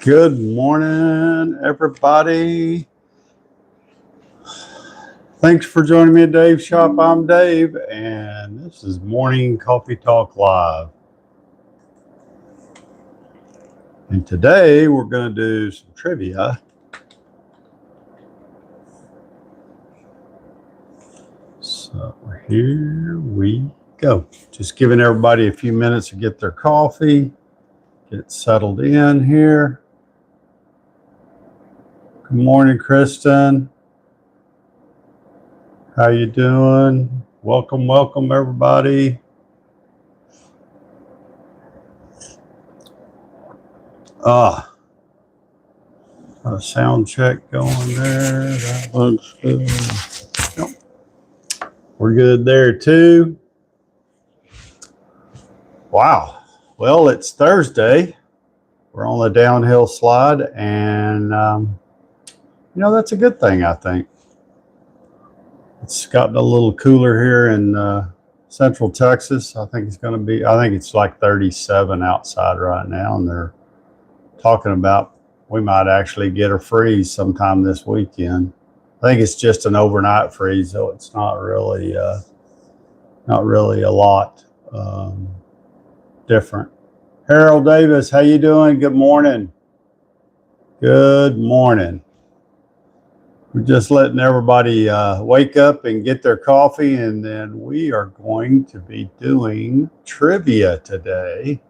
Good morning, everybody. Thanks for joining me at Dave's Shop. I'm Dave, and this is Morning Coffee Talk Live. And today we're going to do some trivia. So here we go. Just giving everybody a few minutes to get their coffee, get settled in here. Good morning, Kristen. How you doing? Welcome, everybody. A sound check going there. That looks good. Yep. We're good there too. Wow. Well, it's Thursday. We're on the downhill slide, and that's a good thing, I think. It's gotten a little cooler here in Central Texas. I think it's like 37 outside right now, and they're talking about we might actually get a freeze sometime this weekend. I think it's just an overnight freeze, so it's not really a lot different. Harold Davis, how you doing? Good morning. Good morning. We're just letting everybody wake up and get their coffee, and then we are going to be doing trivia today.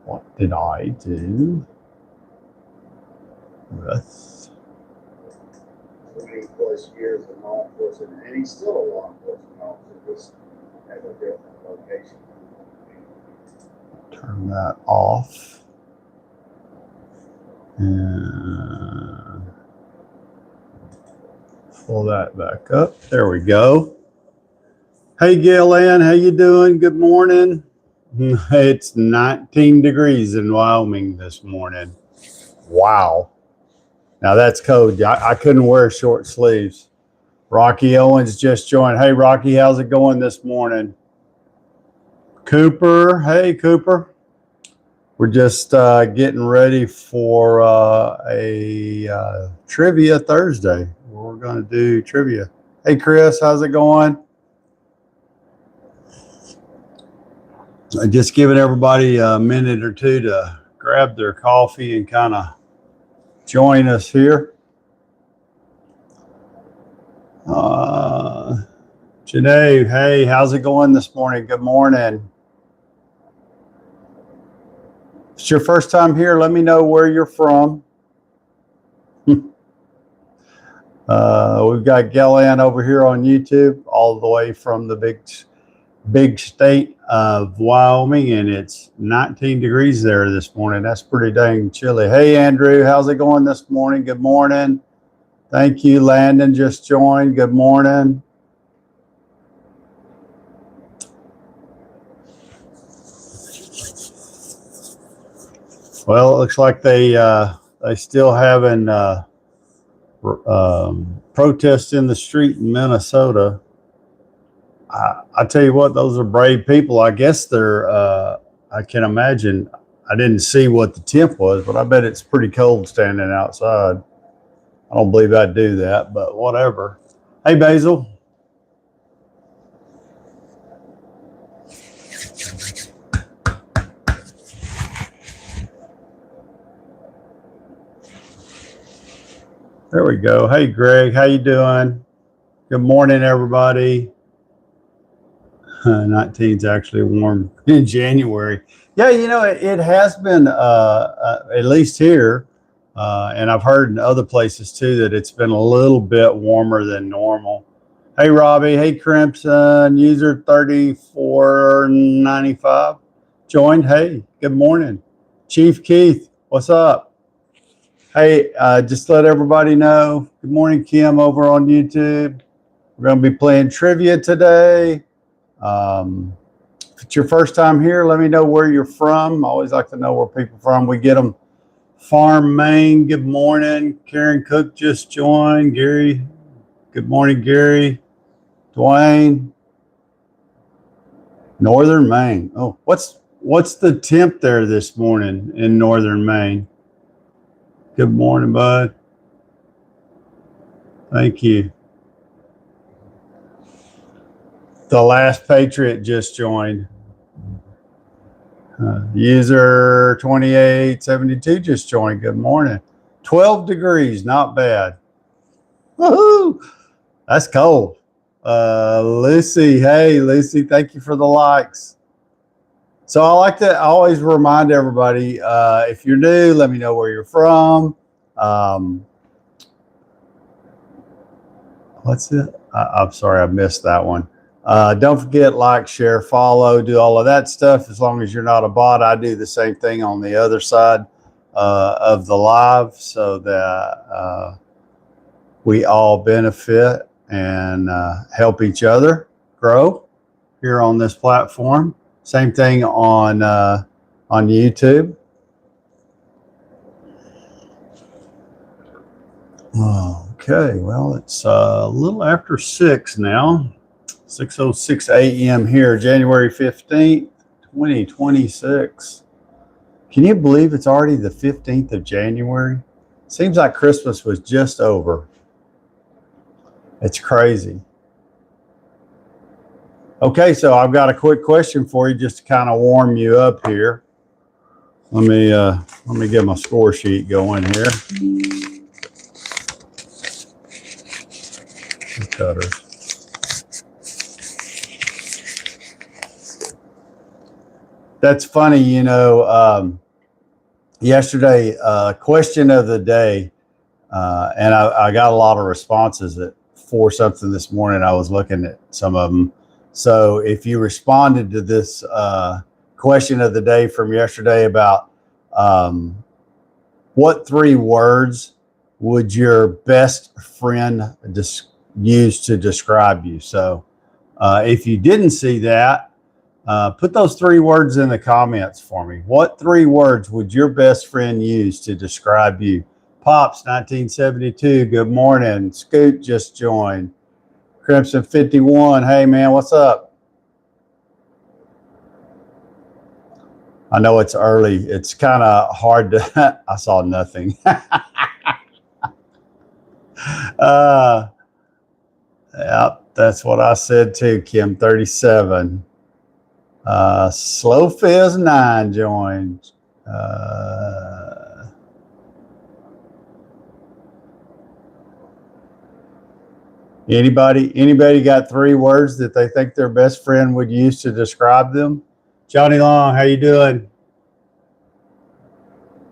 What did I do with 20+ years of law enforcement, and he's still a law enforcement officer, just at a different location. Turn that off and pull that back up. There we go. Hey, Gail Ann, how you doing? Good morning. It's 19 degrees in Wyoming this morning. Wow. Now that's cold. I couldn't wear short sleeves. Rocky Owens just joined. Hey, Rocky, how's it going this morning? Cooper, hey, Cooper. We're just getting ready for a Trivia Thursday. We're going to do trivia. Hey, Chris, how's it going? Just giving everybody a minute or two to grab their coffee and kind of join us here. Janae, hey, how's it going this morning? Good morning. If it's your first time here, let me know where you're from. We've got Gellan over here on YouTube, all the way from the big state of Wyoming, and it's 19 degrees there this morning. That's pretty dang chilly. Hey, Andrew, how's it going this morning? Good morning. Thank you. Landon just joined. Good morning. Well, it looks like they still having protests in the street in Minnesota. I tell you what, those are brave people. I guess they're, I can imagine, I didn't see what the temp was, but I bet it's pretty cold standing outside. I don't believe I'd do that, but whatever. Hey, Basil. There we go. Hey, Greg, how you doing? Good morning, everybody. 19's actually warm in January. Yeah, it has been, at least here, and I've heard in other places too, that it's been a little bit warmer than normal. Hey, Robbie. Hey, Crimson. User 3495 joined. Hey, good morning. Chief Keith, what's up? Hey, just let everybody know. Good morning, Kim, over on YouTube. We're going to be playing trivia today. If it's your first time here, let me know where you're from. I always like to know where people are from. We get them. Farm, Maine, good morning. Karen Cook just joined. Gary, good morning, Gary. Dwayne. Northern Maine. Oh, what's the temp there this morning in Northern Maine? Good morning, bud. Thank you. The Last Patriot just joined. User 2872 just joined. Good morning. 12 degrees, not bad. Woohoo! That's cold. Lucy, hey, Lucy, thank you for the likes. So I like to always remind everybody, if you're new, let me know where you're from. What's it? I'm sorry, I missed that one. Don't forget, like, share, follow, do all of that stuff. As long as you're not a bot, I do the same thing on the other side of the live so that we all benefit and help each other grow here on this platform. Same thing on YouTube. Okay, well, it's a little after 6 now. 6:06 a.m. here, January 15th, 2026. Can you believe it's already the 15th of January? Seems like Christmas was just over. It's crazy. Okay, so I've got a quick question for you just to kind of warm you up here. Let me get my score sheet going here. Cutter. That's funny, yesterday, question of the day, and I got a lot of responses at 4 something this morning. I was looking at some of them. So if you responded to this question of the day from yesterday about what 3 words would your best friend use to describe you? So if you didn't see that, put those 3 words in the comments for me. What 3 words would your best friend use to describe you? Pops 1972, good morning. Scoot just joined. Crimson 51, hey man, what's up? I know it's early. It's kind of hard to, I saw nothing. Yep, that's what I said too, Kim 37. Slow Fizz 9 joined. Anybody got 3 words that they think their best friend would use to describe them? Johnny Long, how you doing?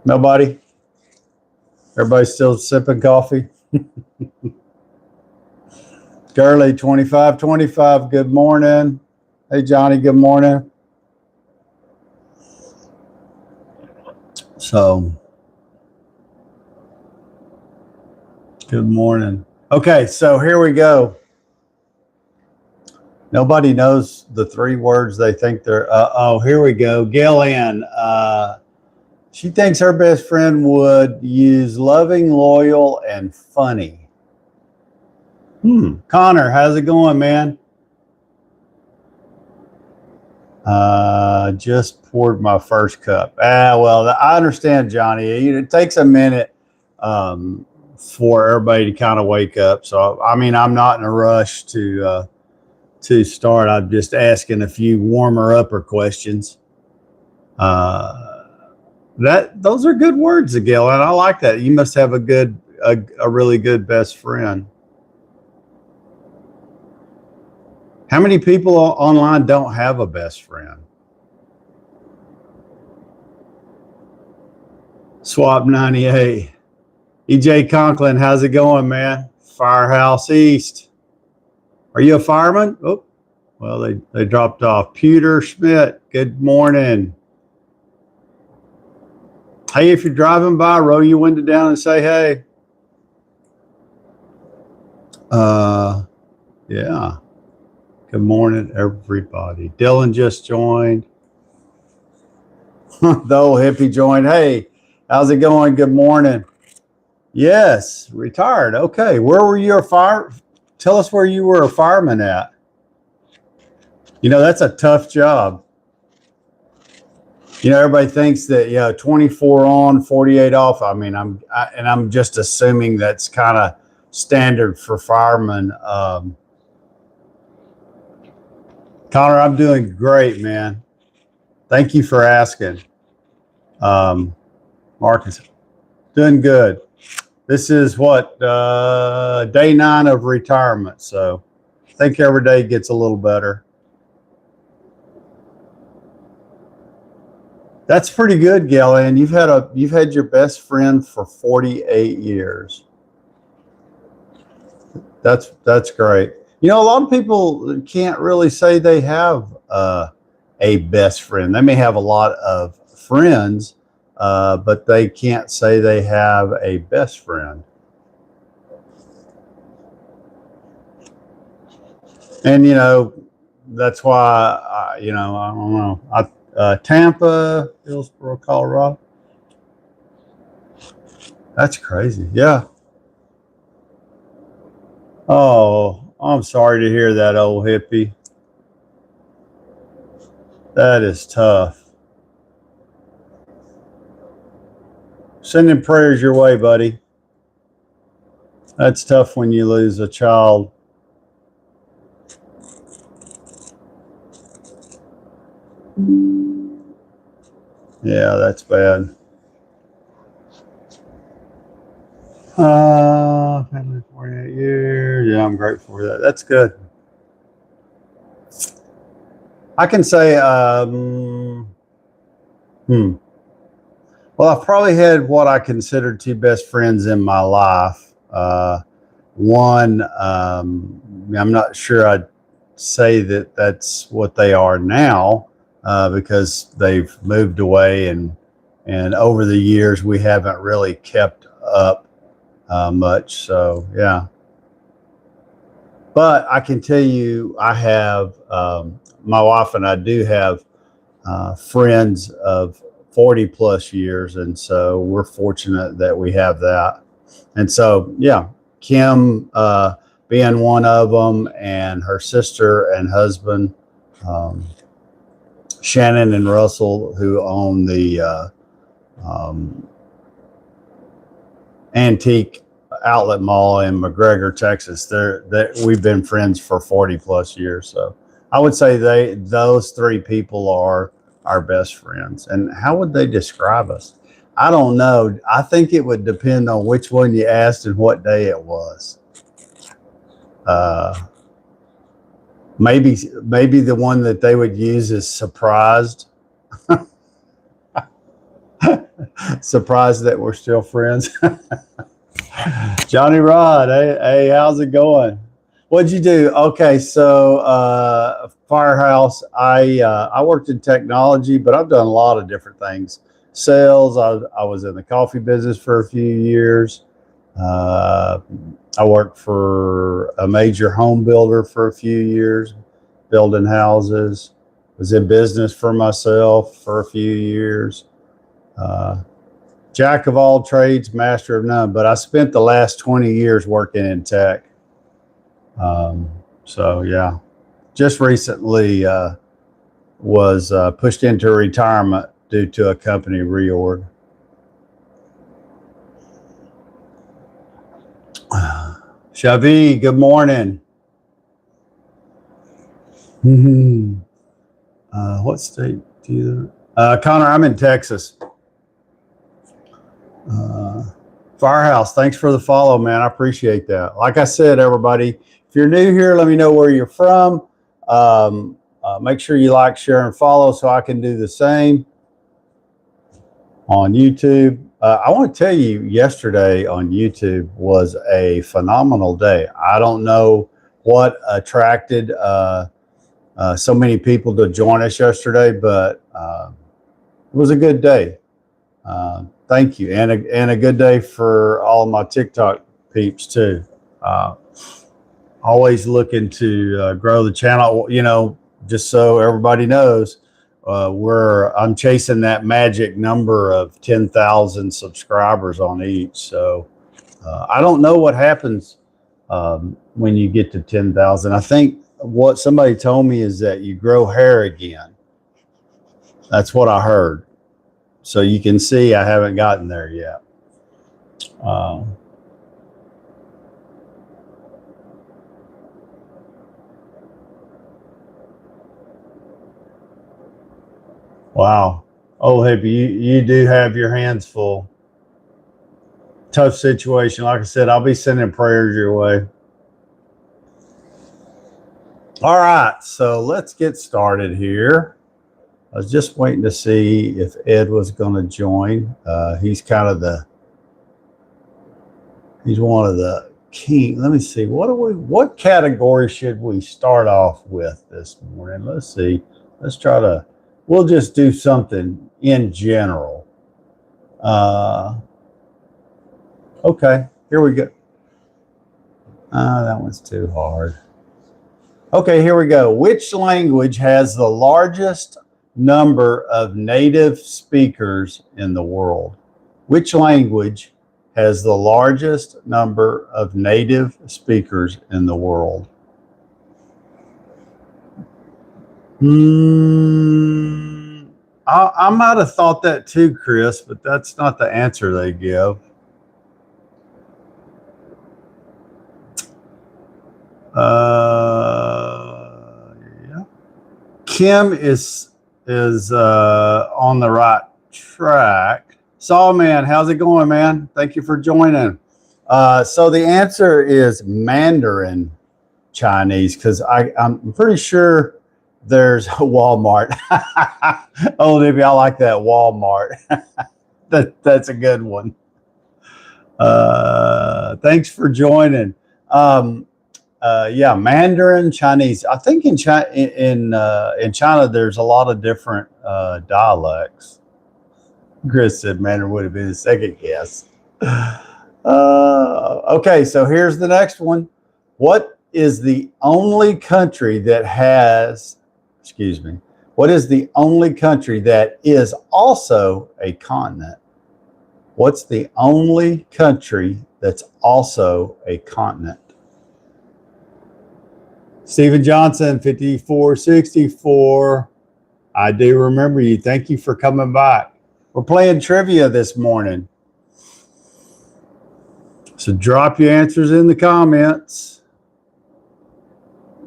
Nobody? Everybody still sipping coffee? Gurley 2525, good morning. Hey Johnny, good morning. So, good morning. Okay, so here we go. Nobody knows the 3 words they think they're, here we go. Gail Ann, she thinks her best friend would use loving, loyal, and funny. Connor, how's it going, man? Just poured my first cup. Well, I understand, Johnny. It takes a minute for everybody to kind of wake up. So, I mean, I'm not in a rush to start. I'm just asking a few warmer upper questions. Those are good words, Gail, and I like that. You must have a really good best friend. How many people online don't have a best friend? Swap 98. EJ Conklin, how's it going, man? Firehouse East. Are you a fireman? Oh, well, they dropped off. Pewter Schmidt, good morning. Hey, if you're driving by, roll your window down and say hey. Yeah. Good morning, everybody. Dylan just joined. The old hippie joined. Hey, how's it going? Good morning. Yes, retired. Okay, where were you Tell us where you were a fireman at. You know, that's a tough job. You know, everybody thinks that 24 on, 48 off. I mean, I'm just assuming that's kind of standard for firemen. Connor, I'm doing great, man. Thank you for asking. Marcus, doing good. This is what day 9 of retirement, so I think every day gets a little better. That's pretty good, Gillian. You've had your best friend for 48 years. That's great. You know, a lot of people can't really say they have a best friend. They may have a lot of friends, but they can't say they have a best friend. And you know, that's why I don't know. Tampa, Hillsborough, Colorado. That's crazy. Yeah. Oh, I'm sorry to hear that, old hippie. That is tough. Sending prayers your way, buddy. That's tough when you lose a child. Yeah, that's bad. Family 48 years. Yeah, I'm grateful for that. That's good. I can say, well, I've probably had what I consider 2 best friends in my life. One, I'm not sure I'd say that that's what they are now, because they've moved away, and over the years we haven't really kept up much. So yeah, but I can tell you, I have my wife and I do have friends of 40 plus years, and so we're fortunate that we have that. And so yeah, Kim being one of them, and her sister and husband, Shannon and Russell, who own the antique outlet mall in McGregor, Texas. We've been friends for 40 plus years. So I would say those 3 people are our best friends. And how would they describe us? I don't know. I think it would depend on which one you asked and what day it was. Maybe the one that they would use is surprised. Surprised that we're still friends. Johnny Rod, hey, how's it going? What'd you do? Okay, so Firehouse, I worked in technology, but I've done a lot of different things. Sales, I was in the coffee business for a few years. I worked for a major home builder for a few years, building houses. Was in business for myself for a few years. Jack of all trades, master of none. But I spent the last 20 years working in tech. So yeah, just recently was pushed into retirement due to a company reorg. Shavi, good morning. What state do you? Connor, I'm in Texas. Firehouse, thanks for the follow, man. I appreciate that. Like I said, everybody, if you're new here, let me know where you're from. Make sure you like, share, and follow so I can do the same on YouTube. I want to tell you, yesterday on YouTube was a phenomenal day. I don't know what attracted so many people to join us yesterday, but it was a good day. Thank you, and a good day for all of my TikTok peeps too. Always looking to grow the channel. You know, just so everybody knows, I'm chasing that magic number of 10,000 subscribers on each. So I don't know what happens when you get to 10,000. I think what somebody told me is that you grow hair again. That's what I heard. So you can see I haven't gotten there yet. Wow. Oh, Hippie, you do have your hands full. Tough situation. Like I said, I'll be sending prayers your way. All right, so let's get started here. I was just waiting to see if Ed was going to join. He's one of the king. Let me see. What category should we start off with this morning? Let's see. We'll just do something in general. Okay, here we go. That one's too hard. Okay, here we go. Which language has the largest number of native speakers in the world? Which language has the largest number of native speakers in the world? I might have thought that too, Chris, but that's not the answer they give. Yeah. Kim is on the right track. Saul, man, how's it going, man? Thank you for joining. So the answer is Mandarin Chinese, because I'm pretty sure there's a Walmart. Oh, maybe I like that Walmart. That's a good one. Thanks for joining. Yeah, Mandarin Chinese. I think in China, there's a lot of different dialects. Chris said Mandarin would have been the second guess. Okay, so here's the next one. What is the only country that is also a continent? What's the only country that's also a continent? Stephen Johnson, 5464. I do remember you. Thank you for coming back. We're playing trivia this morning. So drop your answers in the comments. I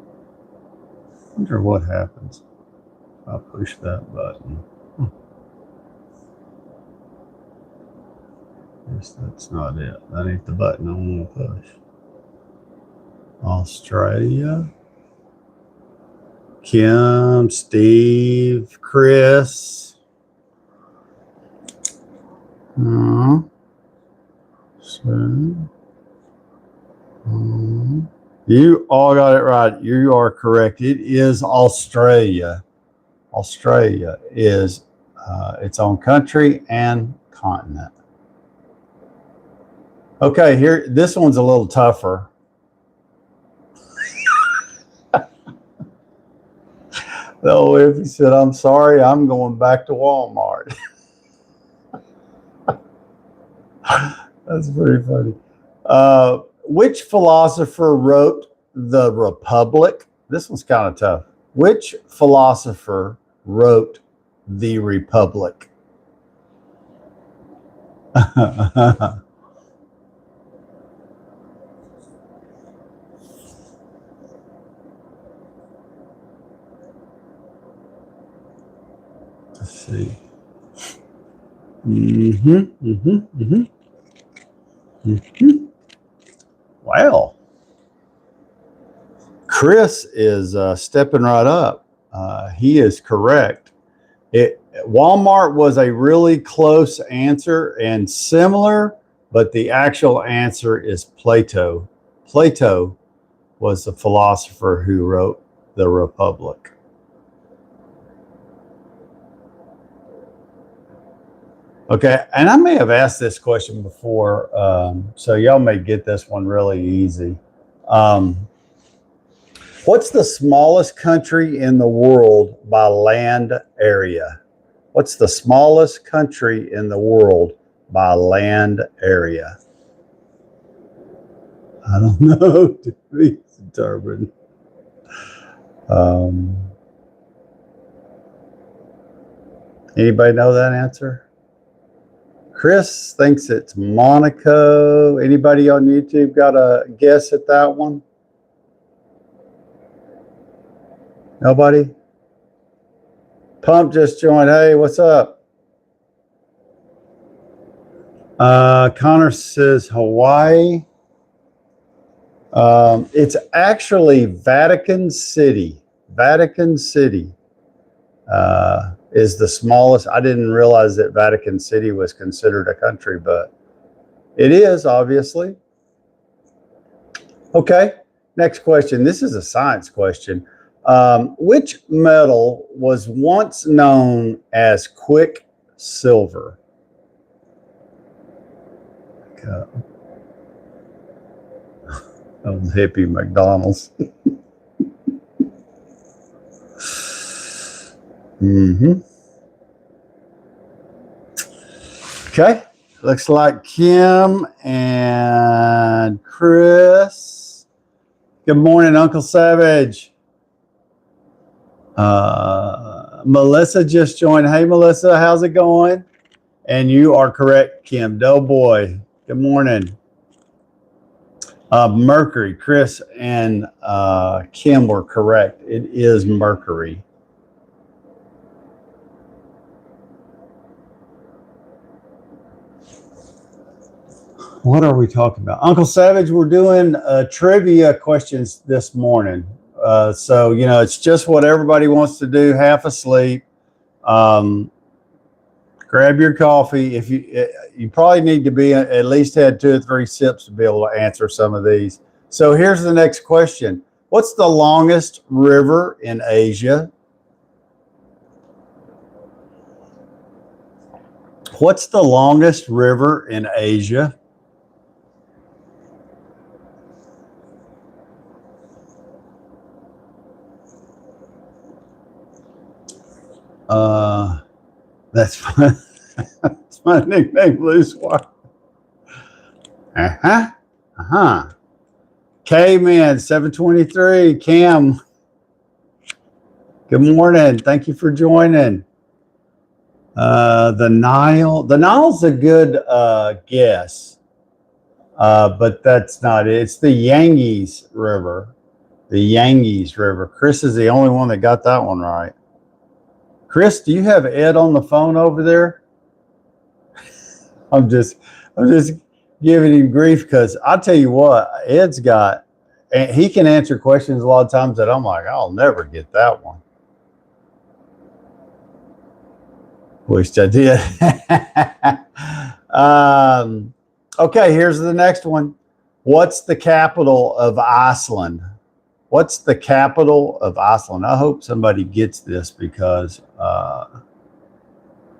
wonder what happens if I push that button. Guess that's not it. That ain't the button I want to push. Australia. Kim, Steve, Chris. You all got it right. You are correct. It is Australia. Australia is its own country and continent. Okay, here, this one's a little tougher. Oh, if he said, I'm sorry, I'm going back to Walmart. That's pretty funny. Which philosopher wrote The Republic? This one's kind of tough. Which philosopher wrote The Republic? Let's see. Well, Chris is stepping right up. He is correct. Walmart was a really close answer and similar, but the actual answer is Plato. Plato was the philosopher who wrote The Republic. Okay, and I may have asked this question before, so y'all may get this one really easy. What's the smallest country in the world by land area? What's the smallest country in the world by land area? I don't know. To be determined. Anybody know that answer? Chris thinks it's Monaco. Anybody on YouTube got a guess at that one? Nobody? Pump just joined. Hey, what's up? Connor says Hawaii. It's actually Vatican City. Vatican City is the smallest. I didn't realize that Vatican City was considered a country, but it is, obviously. Okay, next question. This is a science question. Which metal was once known as quicksilver? Hippie McDonald's. Okay, looks like Kim and Chris. Good morning, Uncle Savage. Melissa just joined. Hey, Melissa, how's it going? And you are correct, Kim. Doughboy. Good morning. Mercury. Chris and Kim were correct. It is mercury. What are we talking about? Uncle Savage, we're doing trivia questions this morning. So, you know, it's just what everybody wants to do, half asleep. Grab your coffee. If you probably need to be at least had 2 or 3 sips to be able to answer some of these. So here's the next question. What's the longest river in Asia? What's the longest river in Asia? That's fun. That's my nickname, Loose Wire. K-Man 723. Cam. Good morning. Thank you for joining. The Nile. The Nile's a good guess, but that's not it. It's the Yanges River. The Yanges River. Chris is the only one that got that one right. Chris, do you have Ed on the phone over there? I'm just giving him grief because I'll tell you what, Ed's got, and he can answer questions a lot of times that I'm like, I'll never get that one. Wished I did. Okay, here's the next one. What's the capital of Iceland? What's the capital of Iceland? I hope somebody gets this because I'm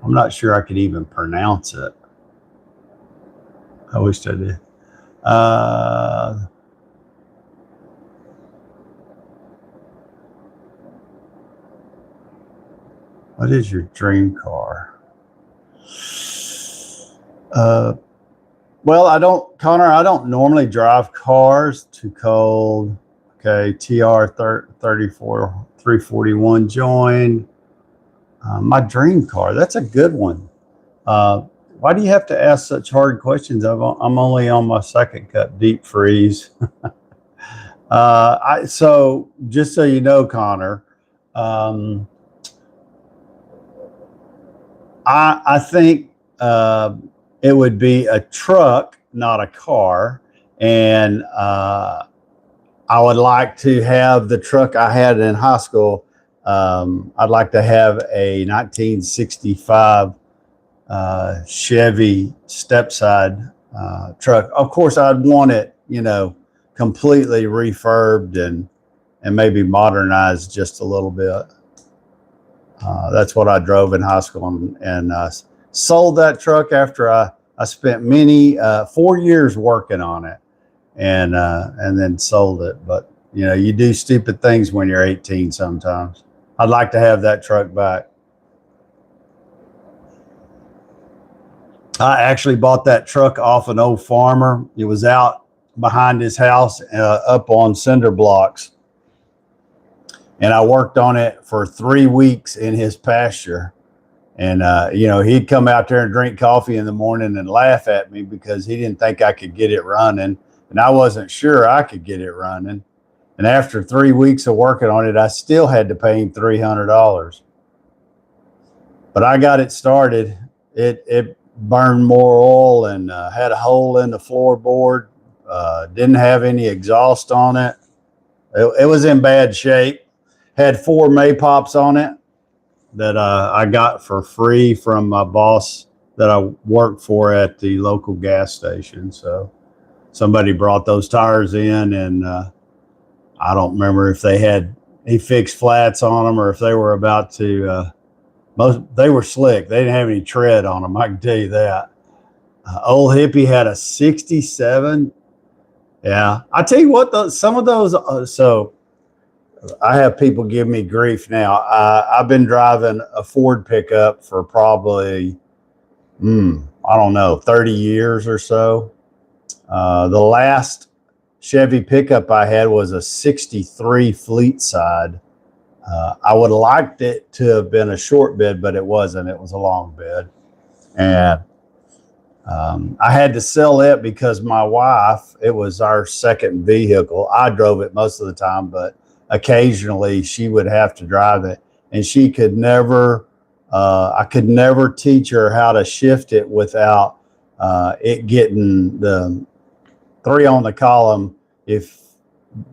not sure I could even pronounce it. I wish I did. What is your dream car? Well, Connor, I don't normally drive cars. Too cold. Okay, TR 341 joined. My dream car. That's a good one. Why do you have to ask such hard questions? I'm only on my 2nd cup deep freeze. So just so you know, Connor, I think it would be a truck, not a car, and I would like to have the truck I had in high school. I'd like to have a 1965 Chevy stepside truck. Of course, I'd want it, you know, completely refurbed and maybe modernized just a little bit. That's what I drove in high school and sold that truck after I spent 4 years working on it. And then sold it. But, you know, you do stupid things when you're 18 sometimes. I'd like to have that truck back. I actually bought that truck off an old farmer. It was out behind his house up on cinder blocks. and I worked on it for 3 weeks in his pasture. And, he'd come out there and drink coffee in the morning and laugh at me because he didn't think I could get it running. And I wasn't sure I could get it running. And after 3 weeks of working on it, I still had to pay him $300. But I got it started. It burned more oil and had a hole in the floorboard. Didn't have any exhaust on it. It was in bad shape. Had 4 maypops on it that I got for free from my boss that I worked for at the local gas station. So somebody brought those tires in, and I don't remember if he fixed flats on them or if they were about to, they were slick. They didn't have any tread on them, I can tell you that. Old Hippie had a 67. Yeah. I tell you what, some of those, so I have people give me grief now. I've been driving a Ford pickup for probably, I don't know, 30 years or so. The last Chevy pickup I had was a 63 Fleet Side. I would have liked it to have been a short bed, but it wasn't. It was a long bed. And I had to sell it because my wife, it was our second vehicle. I drove it most of the time, but occasionally she would have to drive it, and she could never, I could never teach her how to shift it without it getting the 3 on the column. If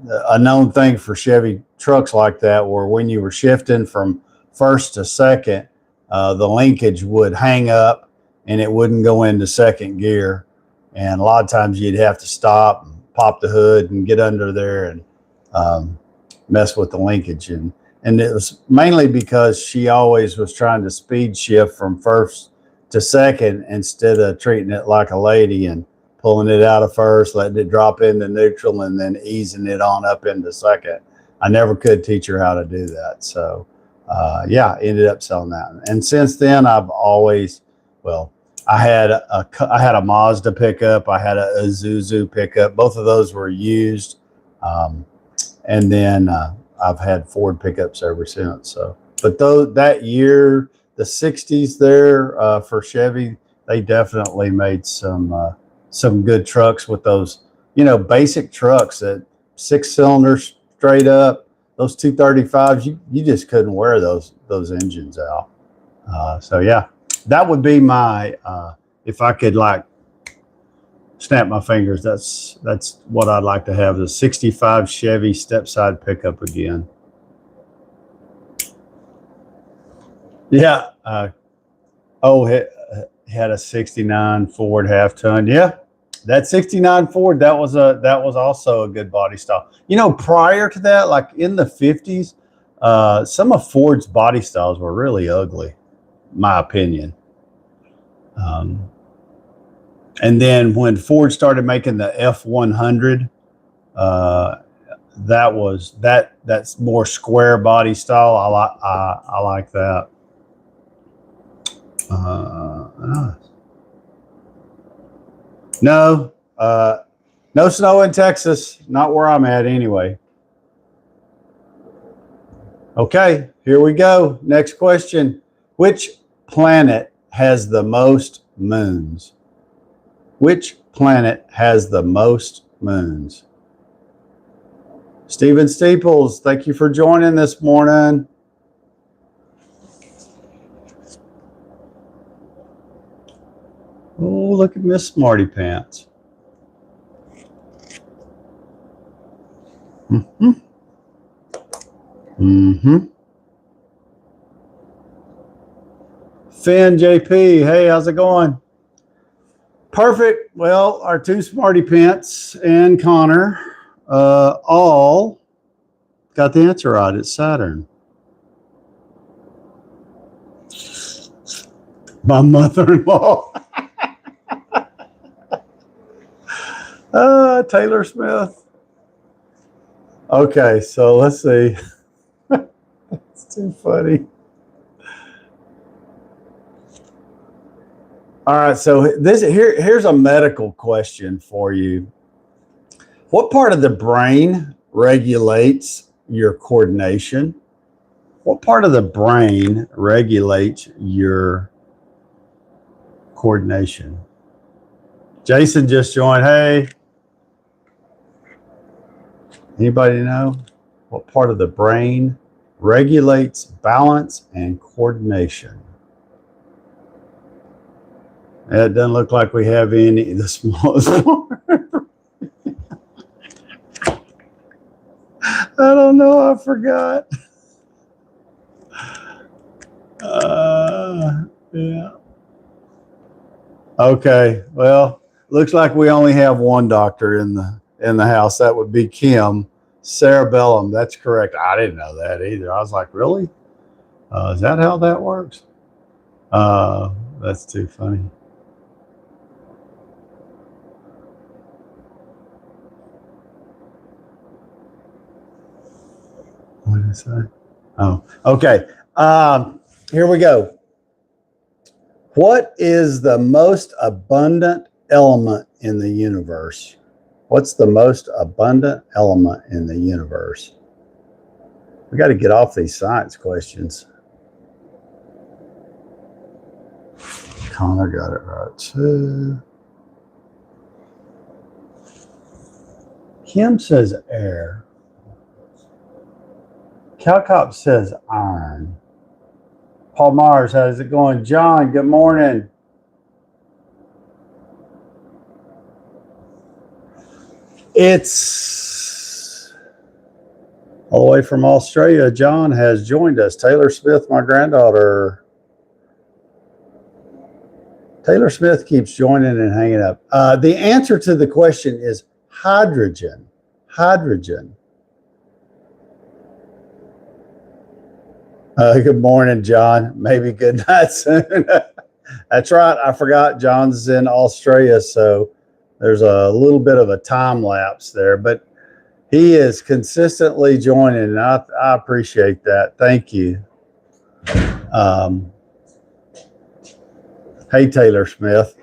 a known thing for Chevy trucks like that, where when you were shifting from first to second, the linkage would hang up and it wouldn't go into second gear. And a lot of times you'd have to stop and pop the hood and get under there and mess with the linkage. And it was mainly because she always was trying to speed shift from first to second instead of treating it like a lady and pulling it out of first, letting it drop into neutral, and then easing it on up into second. I never could teach her how to do that. So, ended up selling that. And since then, I've always, I had a Mazda pickup. I had a Isuzu pickup. Both of those were used. And then I've had Ford pickups ever since. So, but that year, the 60s there for Chevy, they definitely made some good trucks with those, basic trucks that 6 cylinders straight up. Those 235s, you just couldn't wear those engines out. That would be my if I could snap my fingers, that's what I'd like to have, the 65 Chevy step-side pickup again. Yeah. Had a 69 Ford half-ton. Yeah. That 69 Ford, that was also a good body style. Prior to that, like in the 50s, some of Ford's body styles were really ugly, my opinion. And then when Ford started making the F100, that's more square body style. I like that. No snow in Texas. Not where I'm at anyway. Okay, here we go. Next question. Which planet has the most moons? Which planet has the most moons? Stephen Steeples, thank you for joining this morning. Oh, look at Miss Smarty Pants. Finn JP, hey, how's it going? Perfect. Well, our 2 Smarty Pants and Connor all got the answer right. It's Saturn. My mother-in-law. Taylor Smith. Okay, so let's see. It's too funny. All right, so here's a medical question for you. What part of the brain regulates your coordination? What part of the brain regulates your coordination? Jason just joined. Hey, anybody know what part of the brain regulates balance and coordination? It doesn't look like we have any. The smallest part. I don't know. I forgot. Yeah. Okay. Well, looks like we only have one doctor in the house. That would be Kim. Cerebellum. That's correct. I didn't know that either. I was like, really? Is that how that works? That's too funny. What did I say? Oh, okay. Here we go. What is the most abundant element in the universe? What's the most abundant element in the universe? We got to get off these science questions. Connor got it right too. Kim says air. Calcop says iron. Paul Mars, how's it going? John, good morning. It's all the way from Australia. John has joined us. Taylor Smith, my granddaughter. Taylor Smith keeps joining and hanging up. The answer to the question is hydrogen. Hydrogen. Good morning, John. Maybe good night soon. That's right. I forgot John's in Australia, so there's a little bit of a time lapse there, but he is consistently joining, and I appreciate that. Thank you. Hey, Taylor Smith.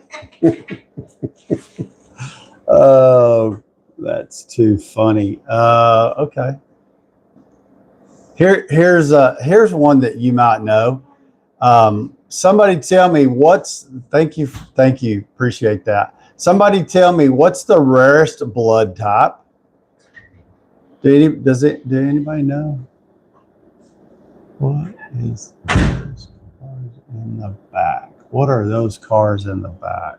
Oh, that's too funny. Okay. Here's one that you might know. Somebody tell me thank you, appreciate that. Somebody tell me what's the rarest blood type? Do anybody know? What is those cars in the back? What are those cars in the back?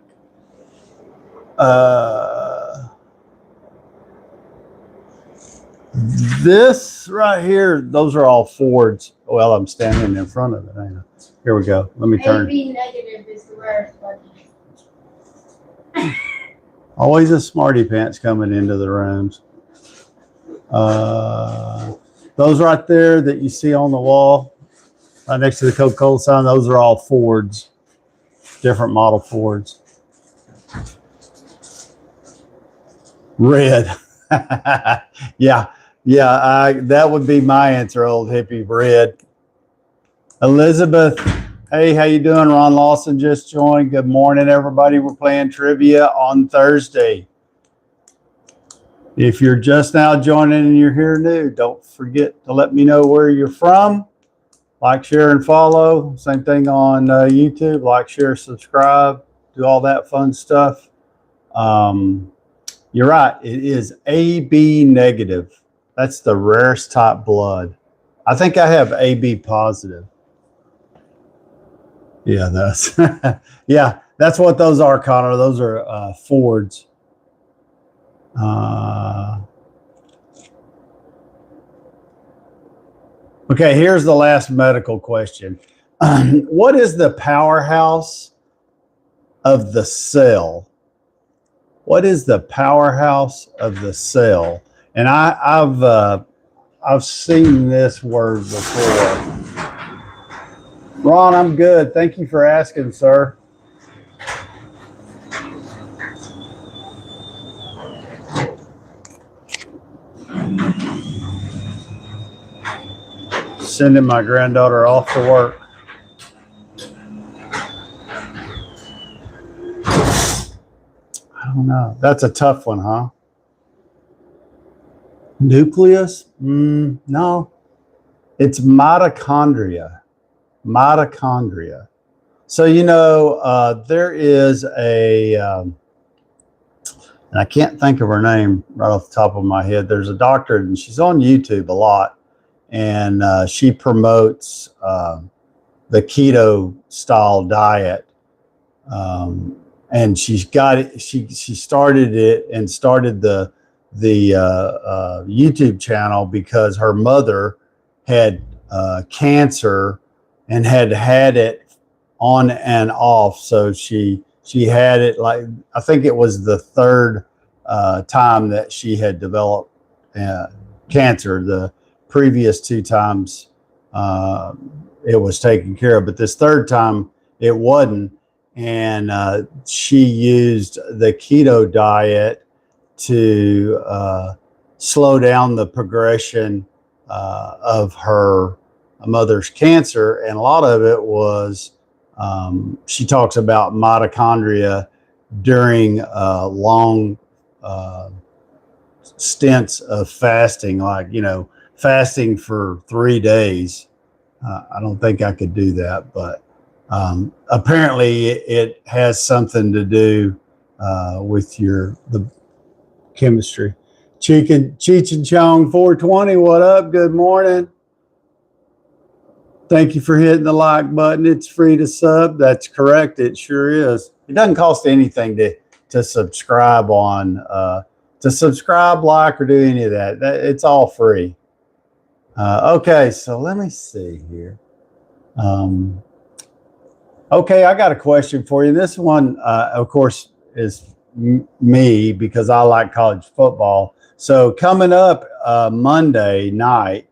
This right here, those are all Fords. Well, I'm standing in front of it. Ain't I? Here we go. Let me turn. AB negative is the rarest one. Always a smarty pants coming into the rooms. Those right there that you see on the wall, right next to the Coca-Cola sign, those are all Fords, different model Fords. Red. Yeah. That would be my answer, old hippie. Red. Elizabeth, hey, how you doing? Ron Lawson just joined. Good morning, everybody. We're playing trivia on Thursday. If you're just now joining and you're here new, don't forget to let me know where you're from. Like, share, and follow. Same thing on YouTube. Like, share, subscribe. Do all that fun stuff. You're right. It is AB negative. That's the rarest type blood. I think I have AB positive. Yeah, that's that's what those are, Connor. Those are Fords. Okay, here's the last medical question. What is the powerhouse of the cell? What is the powerhouse of the cell? And I've seen this word before. Ron, I'm good. Thank you for asking, sir. Sending my granddaughter off to work. I don't know. That's a tough one, huh? Nucleus? No, it's mitochondria. Mitochondria. So, there is and I can't think of her name right off the top of my head. There's a doctor, and she's on YouTube a lot, and she promotes the keto style diet. And she's got it. She started it and started the YouTube channel because her mother had cancer and had it on and off. So she had it, like, I think it was the third time that she had developed cancer. The previous two times it was taken care of, but this third time it wasn't. And she used the keto diet to slow down the progression of her mother's cancer. And a lot of it was, she talks about mitochondria during long stints of fasting, like, fasting for 3 days. I don't think I could do that, but apparently it has something to do with the chemistry. Cheech and Chong 420, what up? Good morning. Thank you for hitting the like button. It's free to sub. That's correct. It sure is. It doesn't cost anything to subscribe like, or do any of that. It's all free. Okay, so let me see here. Okay, I got a question for you. This one, of course, is me because I like college football. So coming up Monday night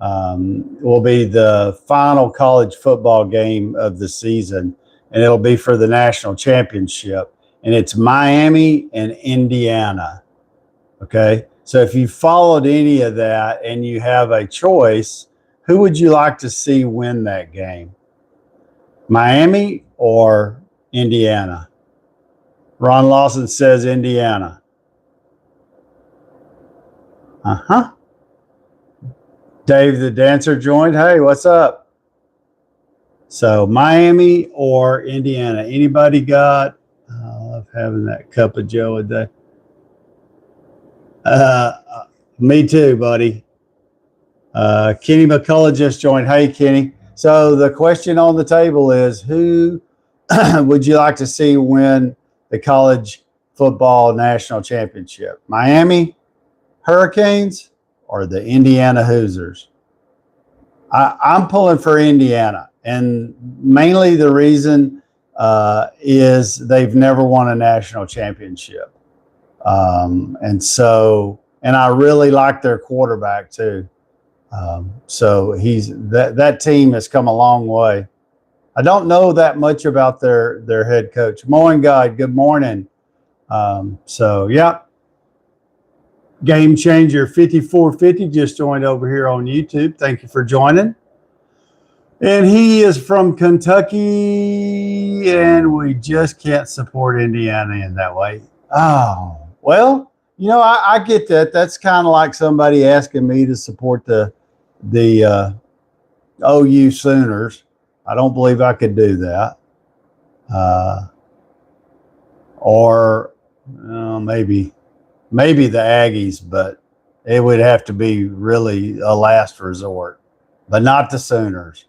will be the final college football game of the season, and it'll be for the national championship. And it's Miami and Indiana. Okay, so if you followed any of that and you have a choice, who would you like to see win that game? Miami or Indiana? Ron Lawson says Indiana. Dave the Dancer joined. Hey, what's up? So Miami or Indiana? Anybody got? I love having that cup of Joe a day. Me too, buddy. Kenny McCullough just joined. Hey, Kenny. So the question on the table is, who would you like to see win the college football national championship? Miami Hurricanes or the Indiana Hoosiers? I'm pulling for Indiana, and mainly the reason is they've never won a national championship. And I really like their quarterback too. So that team has come a long way. I don't know that much about their head coach. Morning, guide. Good morning. Yeah. Game Changer 5450 just joined over here on YouTube. Thank you for joining. And he is from Kentucky, and we just can't support Indiana in that way. Oh, well, I get that. That's kind of like somebody asking me to support the OU Sooners. I don't believe I could do that. Or maybe the Aggies, but it would have to be really a last resort, but not the Sooners.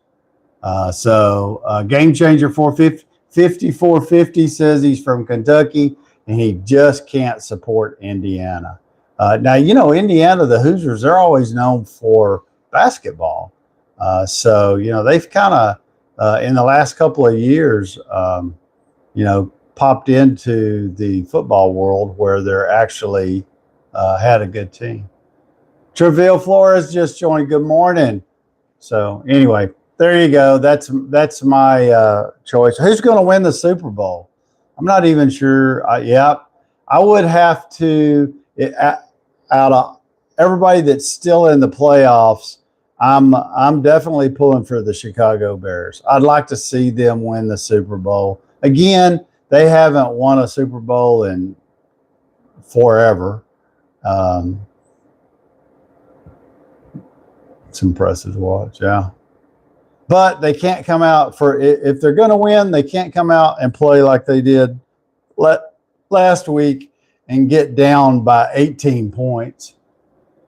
Game Changer 5450 says he's from Kentucky and he just can't support Indiana. Now, Indiana, the Hoosiers, they're always known for basketball. They've kind of, in the last couple of years, popped into the football world where they're actually had a good team. Treville Flores just joined. Good morning. So anyway, there you go. That's my choice. Who's going to win the Super Bowl? I'm not even sure. I would have to, out of everybody that's still in the playoffs, I'm definitely pulling for the Chicago Bears. I'd like to see them win the Super Bowl. Again, they haven't won a Super Bowl in forever. It's impressive to watch, yeah. But they can't come out if they're going to win, they can't come out and play like they did last week and get down by 18 points.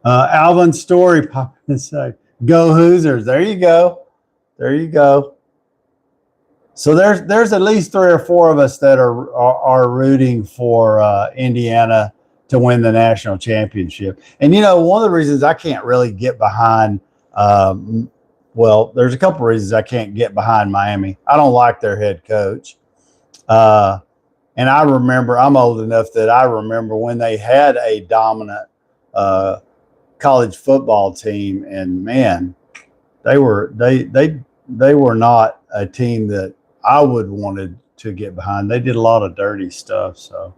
Alvin Story popped and say, "Go Hoosiers!" There you go, there you go. So there's at least 3 or 4 of us that are rooting for Indiana to win the national championship. And one of the reasons I can't really get behind, well, there's a couple reasons I can't get behind Miami. I don't like their head coach. And I remember, I'm old enough that I remember when they had a dominant college football team, and man, they were not a team that I would wanted to get behind. They did a lot of dirty stuff. So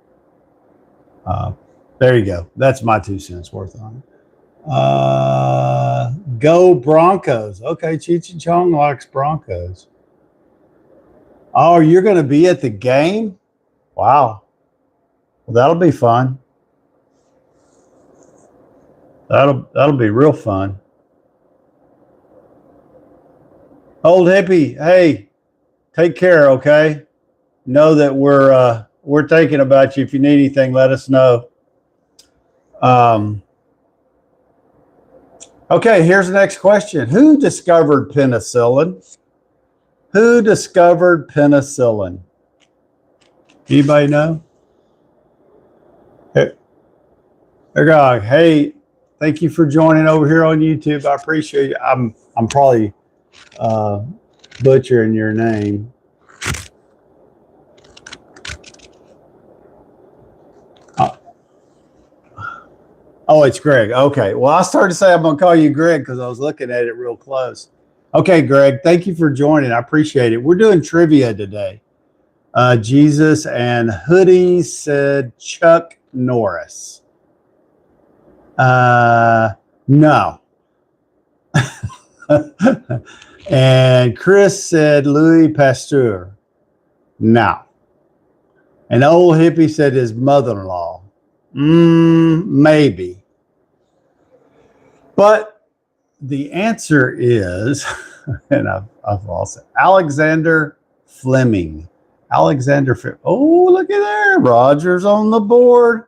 there you go. That's my 2 cents worth on it. Go Broncos. Okay, Cheech and Chong likes Broncos. Oh, you're going to be at the game? Wow. Well, that'll be fun. That'll be real fun. Old hippie, hey, take care, okay? Know that we're thinking about you. If you need anything, let us know. Okay, here's the next question. Who discovered penicillin? Who discovered penicillin? Anybody know? Hey, thank you for joining over here on YouTube. I appreciate you. I'm probably butchering your name. Oh, it's Greg. Okay. Well, I started to say I'm going to call you Greg because I was looking at it real close. Okay, Greg, thank you for joining. I appreciate it. We're doing trivia today. Jesus and Hoodie said Chuck Norris. No. And Chris said Louis Pasteur. No. And old hippie said his mother-in-law. Maybe. But the answer is, and I've lost it, Alexander Fleming. Alexander Fleming. Oh, look at there. Roger's on the board.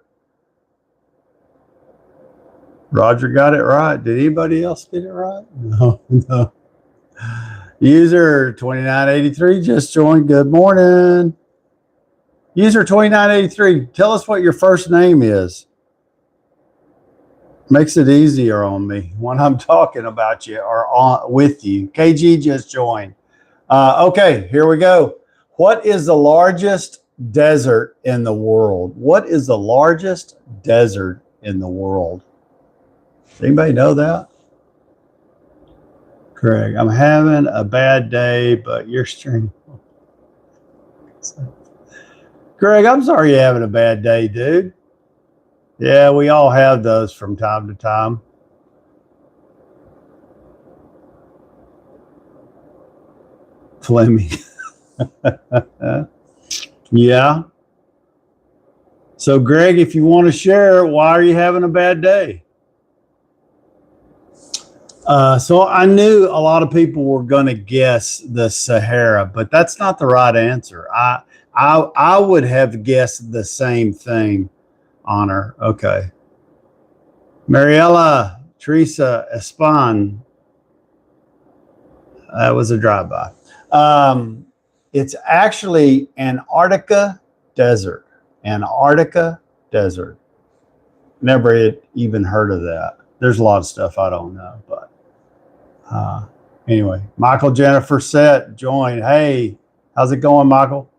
Roger got it right. Did anybody else get it right? No. User 2983 just joined. Good morning. User 2983, tell us what your first name is. Makes it easier on me when I'm talking about you or with you. KG just joined. Okay, here we go. What is the largest desert in the world? What is the largest desert in the world? Does anybody know that? Craig, I'm having a bad day, but your stream. Greg, I'm sorry you're having a bad day, dude. Yeah, we all have those from time to time. Fleming. Yeah. So, Greg, if you want to share, why are you having a bad day? So I knew a lot of people were going to guess the Sahara, but that's not the right answer. I would have guessed the same thing. Honor. Okay. Mariella, Teresa, Espan. That was a drive-by. It's actually Antarctica desert. Antarctica desert. Never even heard of that. There's a lot of stuff I don't know, but anyway, Michael Jennifer Set joined. Hey, how's it going, Michael?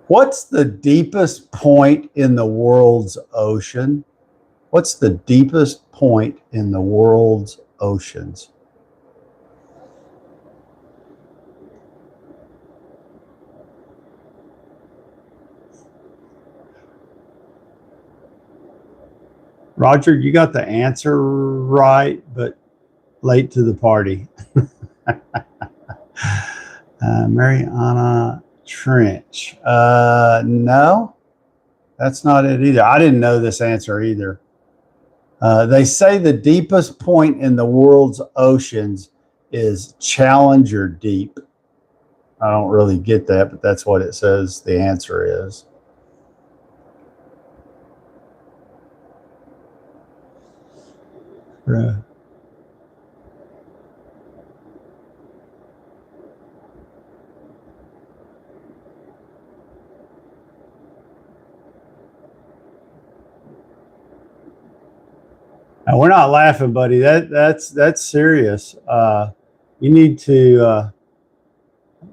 What's the deepest point in the world's ocean? What's the deepest point in the world's oceans? Roger, you got the answer right, but late to the party. Mariana Trench. No. That's not it either. I didn't know this answer either. They say the deepest point in the world's oceans is Challenger Deep. I don't really get that, but that's what it says the answer is. Right. Now, we're not laughing, buddy. That's serious. You need to.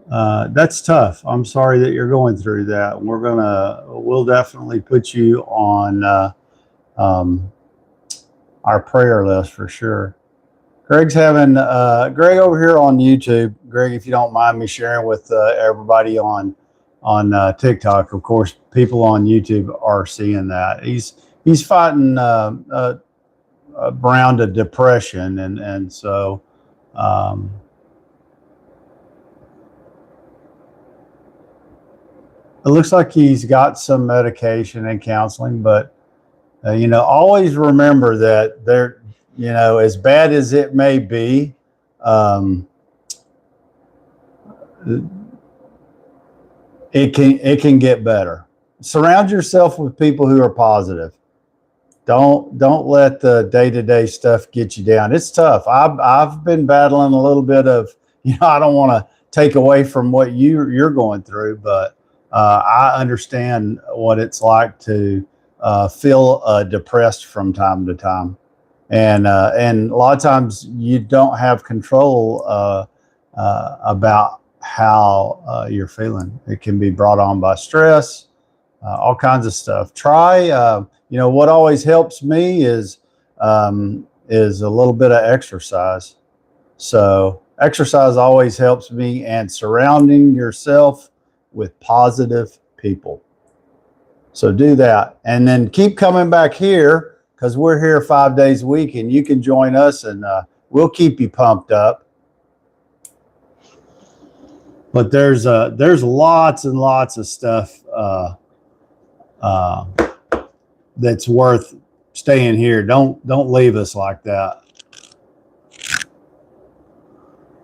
That's tough. I'm sorry that you're going through that. We'll definitely put you on our prayer list for sure. Greg's having Greg over here on YouTube. Greg, if you don't mind me sharing with everybody on TikTok, of course, people on YouTube are seeing that he's fighting around a depression, and so. It looks like he's got some medication and counseling, but always remember that there, as bad as it may be, it can get better. Surround yourself with people who are positive. Don't let the day-to-day stuff get you down. It's tough. I've been battling a little bit of, I don't want to take away from what you're going through, but I understand what it's like to feel depressed from time to time, and a lot of times you don't have control about how you're feeling. It can be brought on by stress, all kinds of stuff. Try, what always helps me is a little bit of exercise. So exercise always helps me, and surrounding yourself with positive people. So do that, and then keep coming back here, because we're here 5 days a week, and you can join us, and we'll keep you pumped up. But there's lots and lots of stuff that's worth staying here. Don't leave us like that.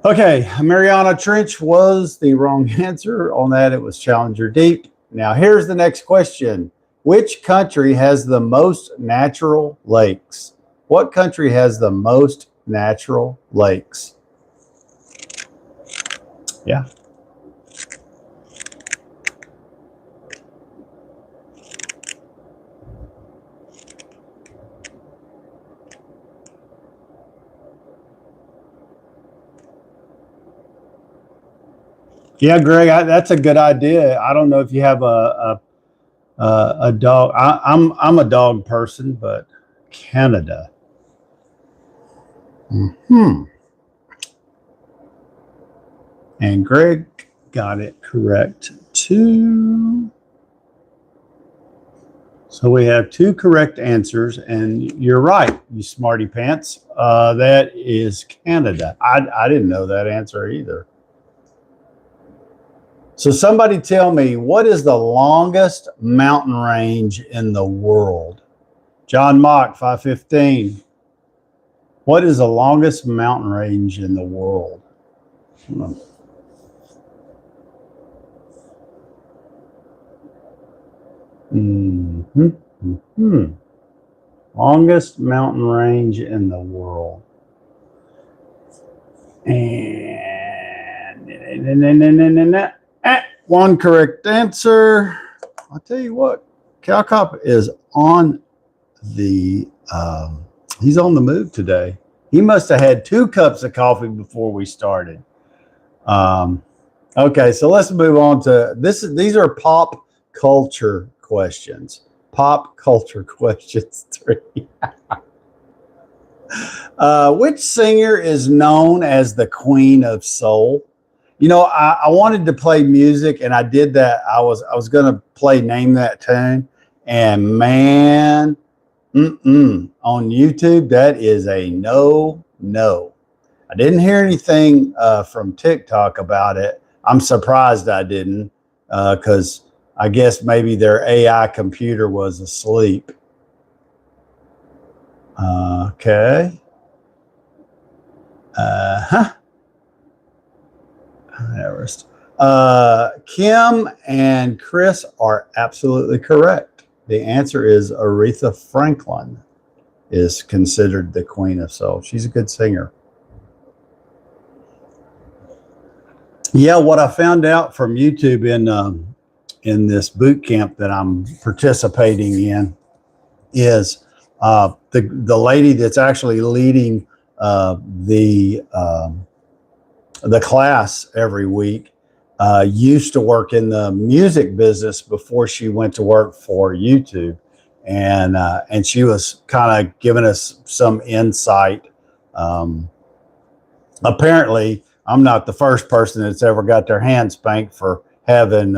Okay, Mariana Trench was the wrong answer on that. It was Challenger Deep. Now here's the next question. Which country has the most natural lakes? What country has the most natural lakes? Yeah. Yeah, Greg, that's a good idea. I don't know if you have a dog. I'm a dog person, but Canada. And Greg got it correct too. So we have 2 correct answers, and you're right, you smarty pants. That is Canada. I didn't know that answer either. So somebody tell me, what is the longest mountain range in the world? John Mock, 515. What is the longest mountain range in the world? Longest mountain range in the world. And one correct answer. I'll tell you what, Cal Cop is on the he's on the move today. He must have had 2 cups of coffee before we started. Okay, so let's move on to this. These are pop culture questions. Pop culture questions 3. Which singer is known as the Queen of Soul? I wanted to play music, and I did that. I was going to play Name That Tune, and man, on YouTube, that is a no. I didn't hear anything from TikTok about it. I'm surprised I didn't, because I guess maybe their AI computer was asleep. Okay. Kim and Chris are absolutely correct. The answer is Aretha Franklin is considered the Queen of Soul. She's a good singer. Yeah, what I found out from YouTube in this boot camp that I'm participating in is the lady that's actually leading the class every week used to work in the music business before she went to work for YouTube, and she was kind of giving us some insight. Apparently, I'm not the first person that's ever got their hand spanked for having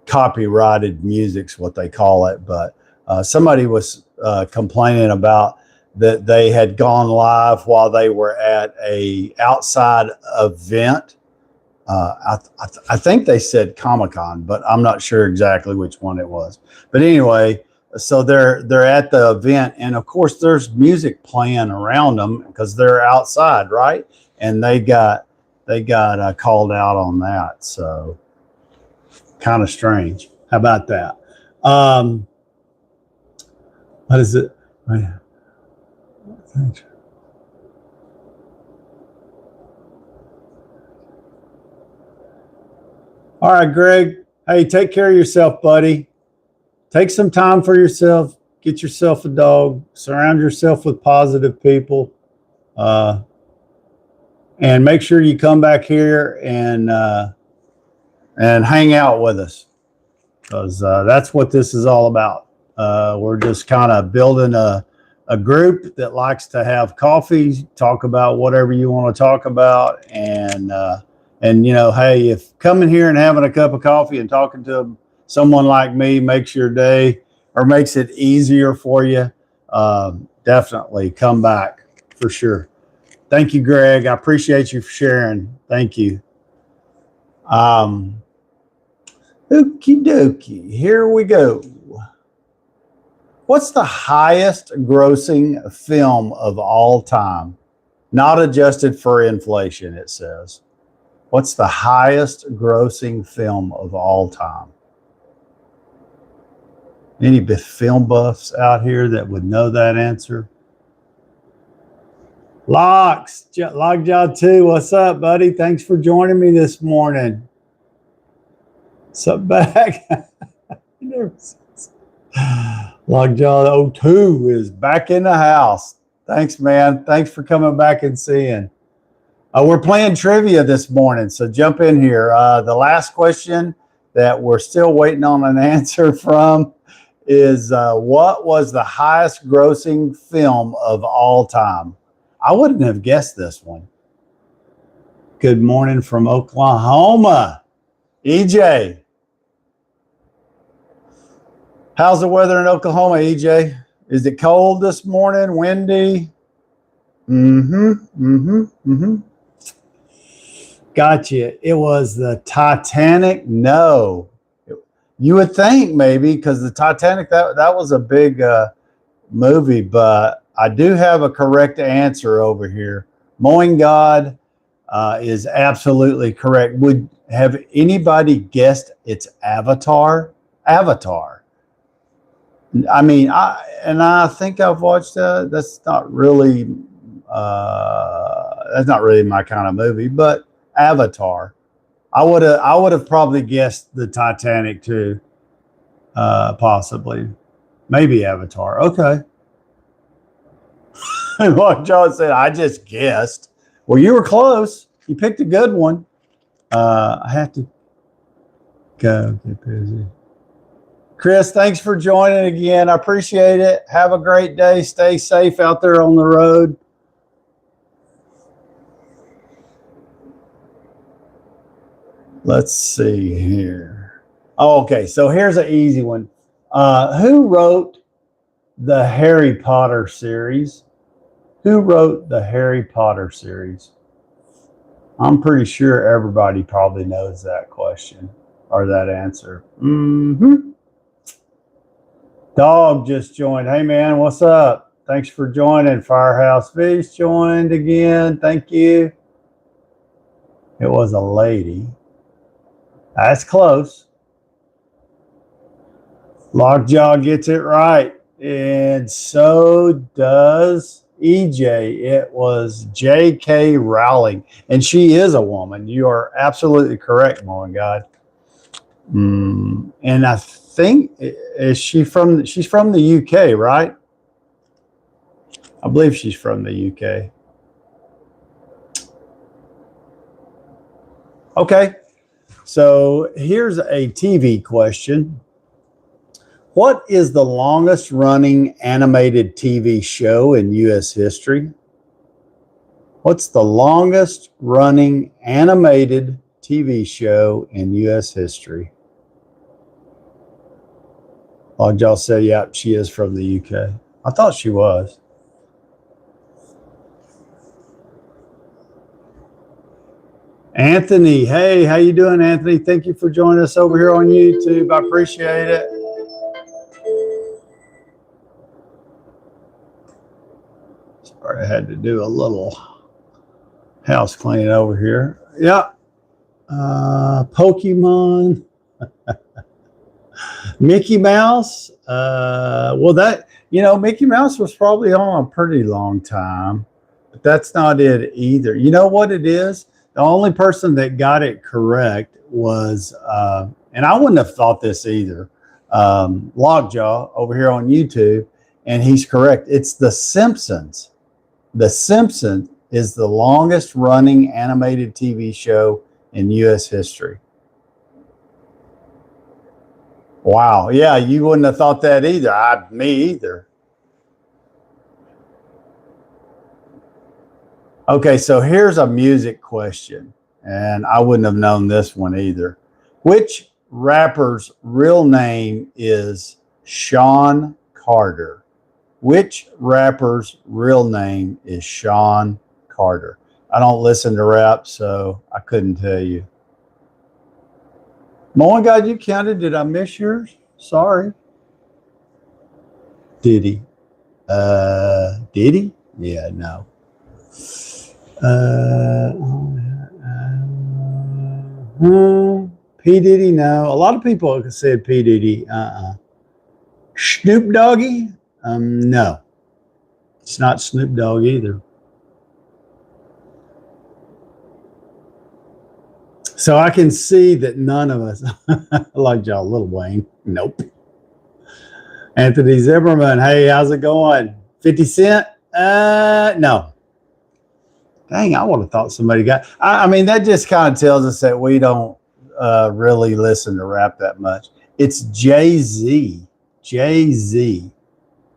copyrighted music's what they call it, but somebody was complaining about that they had gone live while they were at a outside event. I think they said Comic-Con, but I'm not sure exactly which one it was. But anyway, so they're at the event, and of course there's music playing around them because they're outside, right? And they got called out on that. So kind of strange. How about that? What is it? All right, Greg. Hey, take care of yourself, buddy. Take some time for yourself. Get yourself a dog. Surround yourself with positive people. And make sure you come back here and hang out with us, because that's what this is all about. We're just kind of building a group that likes to have coffee, talk about whatever you want to talk about, and hey, if coming here and having a cup of coffee and talking to someone like me makes your day or makes it easier for you, definitely come back for sure. Thank you, Greg. I appreciate you for sharing. Thank you. Okie dokie. Here we go. What's the highest grossing film of all time? Not adjusted for inflation, it says. What's the highest grossing film of all time? Any film buffs out here that would know that answer? Lockjaw 2, what's up, buddy? Thanks for joining me this morning. What's up, back? Lockjaw 02 is back in the house. Thanks, man. Thanks for coming back and seeing. We're playing trivia this morning, so jump in here. The last question that we're still waiting on an answer from is what was the highest grossing film of all time? I wouldn't have guessed this one. Good morning from Oklahoma. EJ. How's the weather in Oklahoma, EJ? Is it cold this morning? Windy? Gotcha. It was the Titanic. No. You would think maybe, because the Titanic, that was a big movie, but I do have a correct answer over here. Mowing God is absolutely correct. Would have anybody guessed it's Avatar? Avatar. I mean, I think I've watched that. That's not really my kind of movie, but Avatar. I would have probably guessed the Titanic too. Possibly. Maybe Avatar. Okay. Like John said, I just guessed. Well, you were close. You picked a good one. I have to go get busy. Chris, thanks for joining again. I appreciate it. Have a great day. Stay safe out there on the road. Let's see here. Oh, okay, so here's an easy one. Who wrote the Harry Potter series? Who wrote the Harry Potter series? I'm pretty sure everybody probably knows that question or that answer. Mm-hmm. Dog just joined. Hey man, what's up? Thanks for joining. Firehouse V's joined again. Thank you. It was a lady. That's close. Lockjaw gets it right. And so does EJ. It was J.K. Rowling. And she is a woman. You are absolutely correct, my God. And I think she's from the UK, right? I believe she's from the UK. Okay. So here's a TV question. What is the longest running animated TV show in U.S. history? What's the longest running animated TV show in U.S. history? Logjal said, yeah, she is from the UK. I thought she was. Anthony, hey, how you doing, Anthony? Thank you for joining us over here on YouTube. I appreciate it. Sorry, I had to do a little house cleaning over here. Yeah. Pokemon. Mickey Mouse. Well, that, Mickey Mouse was probably on a pretty long time, but that's not it either. You know what it is? The only person that got it correct was, and I wouldn't have thought this either, Lockjaw over here on YouTube, and he's correct. It's The Simpsons. The Simpsons is the longest running animated TV show in U.S. history. Wow. Yeah, you wouldn't have thought that either. Me either. Okay, so here's a music question, and I wouldn't have known this one either. Which rapper's real name is Sean Carter? Which rapper's real name is Sean Carter? I don't listen to rap, so I couldn't tell you. My God, you counted. Did I miss yours? Sorry. Did he? Did he? Yeah, no. P. Diddy, no. A lot of people said P. Diddy. Snoop Doggy? No. It's not Snoop Dogg either. So I can see that none of us, like y'all, Lil Wayne. Nope. Anthony Zimmerman, hey, how's it going? 50 Cent? No. Dang, I would have thought somebody got. I mean, that just kind of tells us that we don't really listen to rap that much. It's Jay-Z. Jay-Z.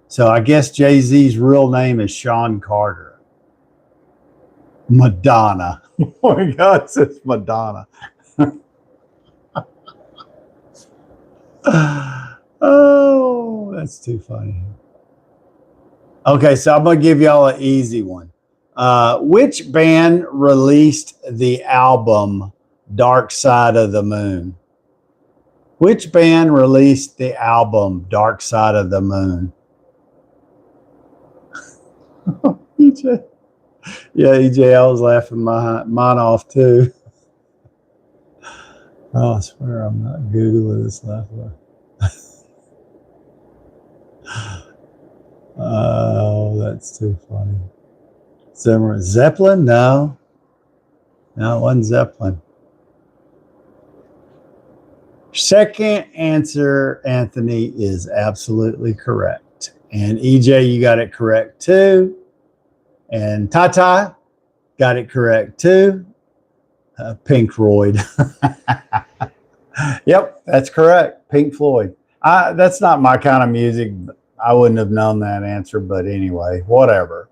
So I guess Jay-Z's real name is Sean Carter. Madonna. Oh my God, it says Madonna. Oh, that's too funny. Okay, so I'm going to give y'all an easy one. Which band released the album Dark Side of the Moon? Which band released the album Dark Side of the Moon? EJ. Yeah, EJ, I was laughing mine off too. Oh, I swear I'm not Googling this last one. Oh, that's too funny. Zeppelin? No. No, it wasn't Zeppelin. Second answer, Anthony, is absolutely correct. And EJ, you got it correct too. And Tata got it correct too. Pink Floyd. Yep, that's correct. Pink Floyd. That's not my kind of music. I wouldn't have known that answer, but anyway, whatever.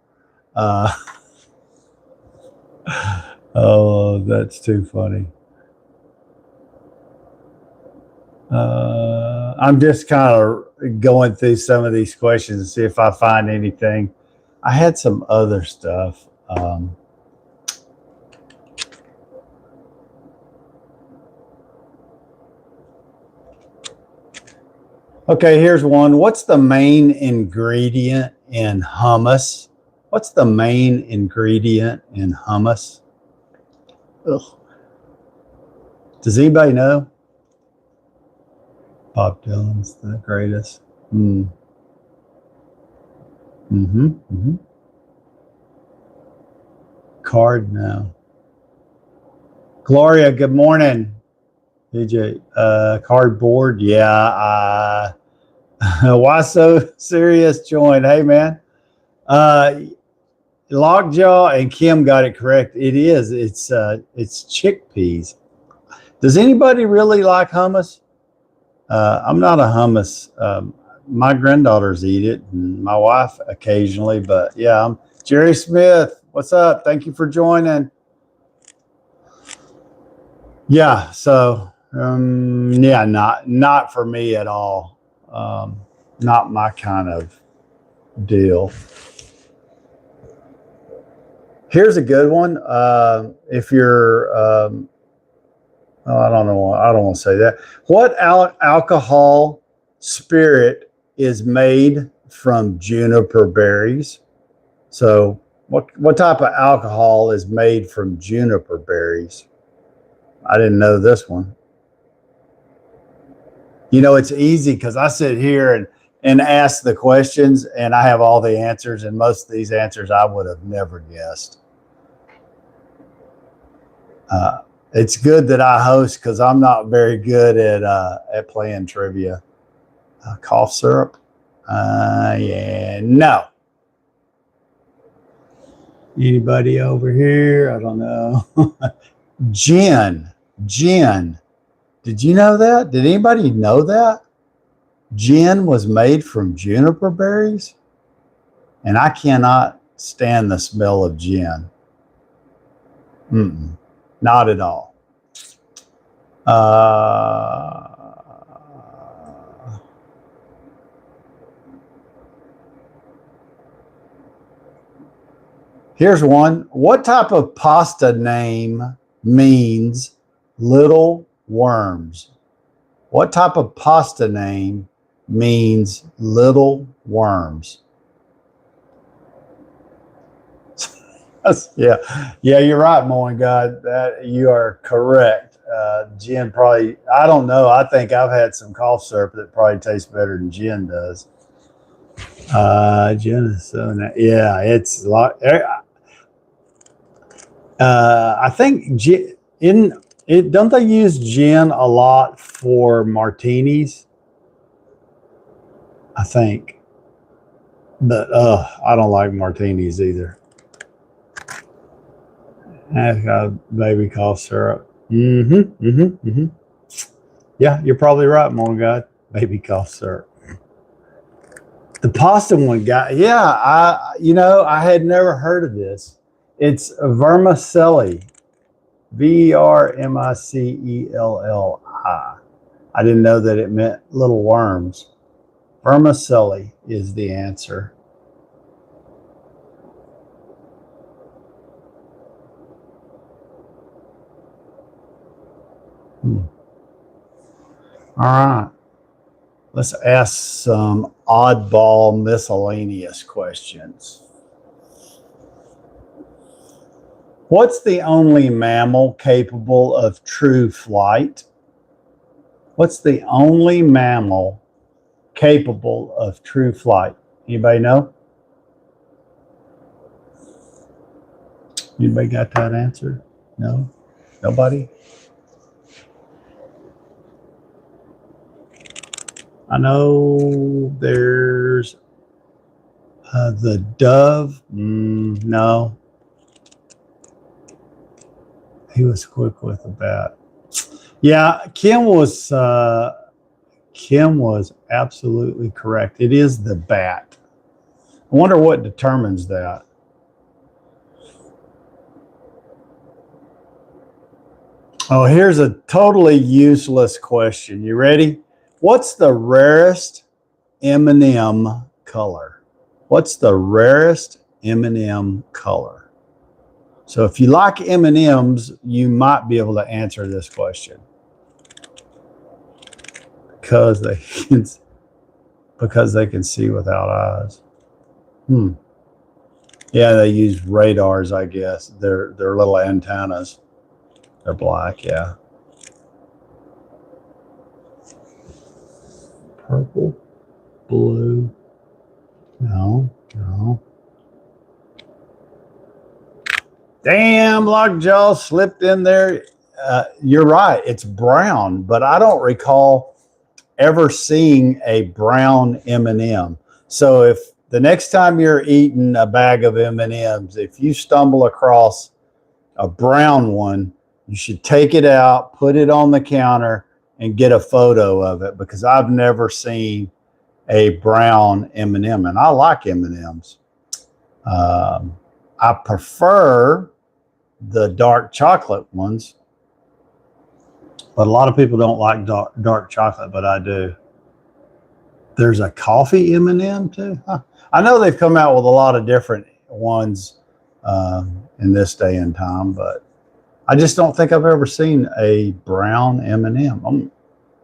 Oh, that's too funny. I'm just kind of going through some of these questions to see if I find anything. I had some other stuff. Okay, here's one. What's the main ingredient in hummus? What's the main ingredient in hummus? Ugh. Does anybody know? Bob Dylan's the greatest. Mm. Mm-hmm. Mm-hmm. Card now. Gloria, good morning. DJ, cardboard. Yeah. Why so serious? Join. Hey, man. Lockjaw and Kim got it correct. It is. It's chickpeas. Does anybody really like hummus? I'm not a hummus. My granddaughters eat it, and my wife occasionally. But yeah, I'm Jerry Smith. What's up? Thank you for joining. Yeah. So yeah, not for me at all. Not my kind of deal. Here's a good one. If you're, oh, I don't know. I don't want to say that. What alcohol spirit is made from juniper berries? So, what type of alcohol is made from juniper berries? I didn't know this one. You know, it's easy because I sit here and ask the questions, and I have all the answers, and most of these answers I would have never guessed. It's good that I host because I'm not very good at playing trivia. Cough syrup? Yeah, no. Anybody over here? I don't know. Gin. Did you know that? Did anybody know that? Gin was made from juniper berries? And I cannot stand the smell of gin. Not at all. Here's one. What type of pasta name means little worms? What type of pasta name means little worms? Yeah, you're right, Moin God. That you are correct. Gin probably, I don't know. I think I've had some cough syrup that probably tastes better than gin does. Gin is so nice. Yeah, it's a lot. I think don't they use gin a lot for martinis? I think, but I don't like martinis either. I've got baby cough syrup. Yeah, you're probably right, Mon God. Baby cough syrup. The pasta one yeah, I had never heard of this. It's vermicelli. Vermicelli. I didn't know that it meant little worms. Vermicelli is the answer. All right. Let's ask some oddball miscellaneous questions. What's the only mammal capable of true flight? What's the only mammal capable of true flight? Anybody know? Anybody got that answer? No? Nobody? I know there's the dove. No. He was quick with the bat. Yeah, Kim was absolutely correct. It is the bat. I wonder what determines that. Oh, here's a totally useless question. You ready? What's the rarest M&M color? What's the rarest M&M color? So if you like M&Ms, you might be able to answer this question. Because because they can see without eyes. Yeah, they use radars, I guess. They're little antennas. They're black, yeah. Purple, blue. No. Damn, Lockjaw slipped in there. You're right. It's brown, but I don't recall ever seeing a brown M&M. So if the next time you're eating a bag of M&Ms, if you stumble across a brown one, you should take it out, put it on the counter, and get a photo of it, because I've never seen a brown M&M, and I like M&Ms. I prefer the dark chocolate ones, but a lot of people don't like dark chocolate, but I do. There's a coffee M&M too. Huh. I know they've come out with a lot of different ones in this day and time, but I just don't think I've ever seen a brown M&M.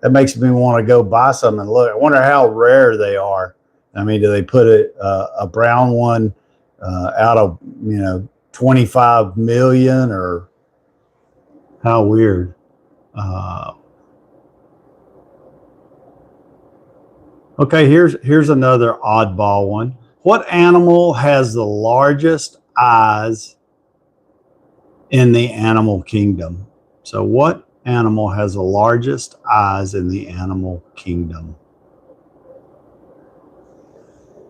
That makes me want to go buy some and look. I wonder how rare they are. I mean, do they put a brown one out of 25 million, or how weird? Okay, here's another oddball one. What animal has the largest eyes in the animal kingdom? So what animal has the largest eyes in the animal kingdom?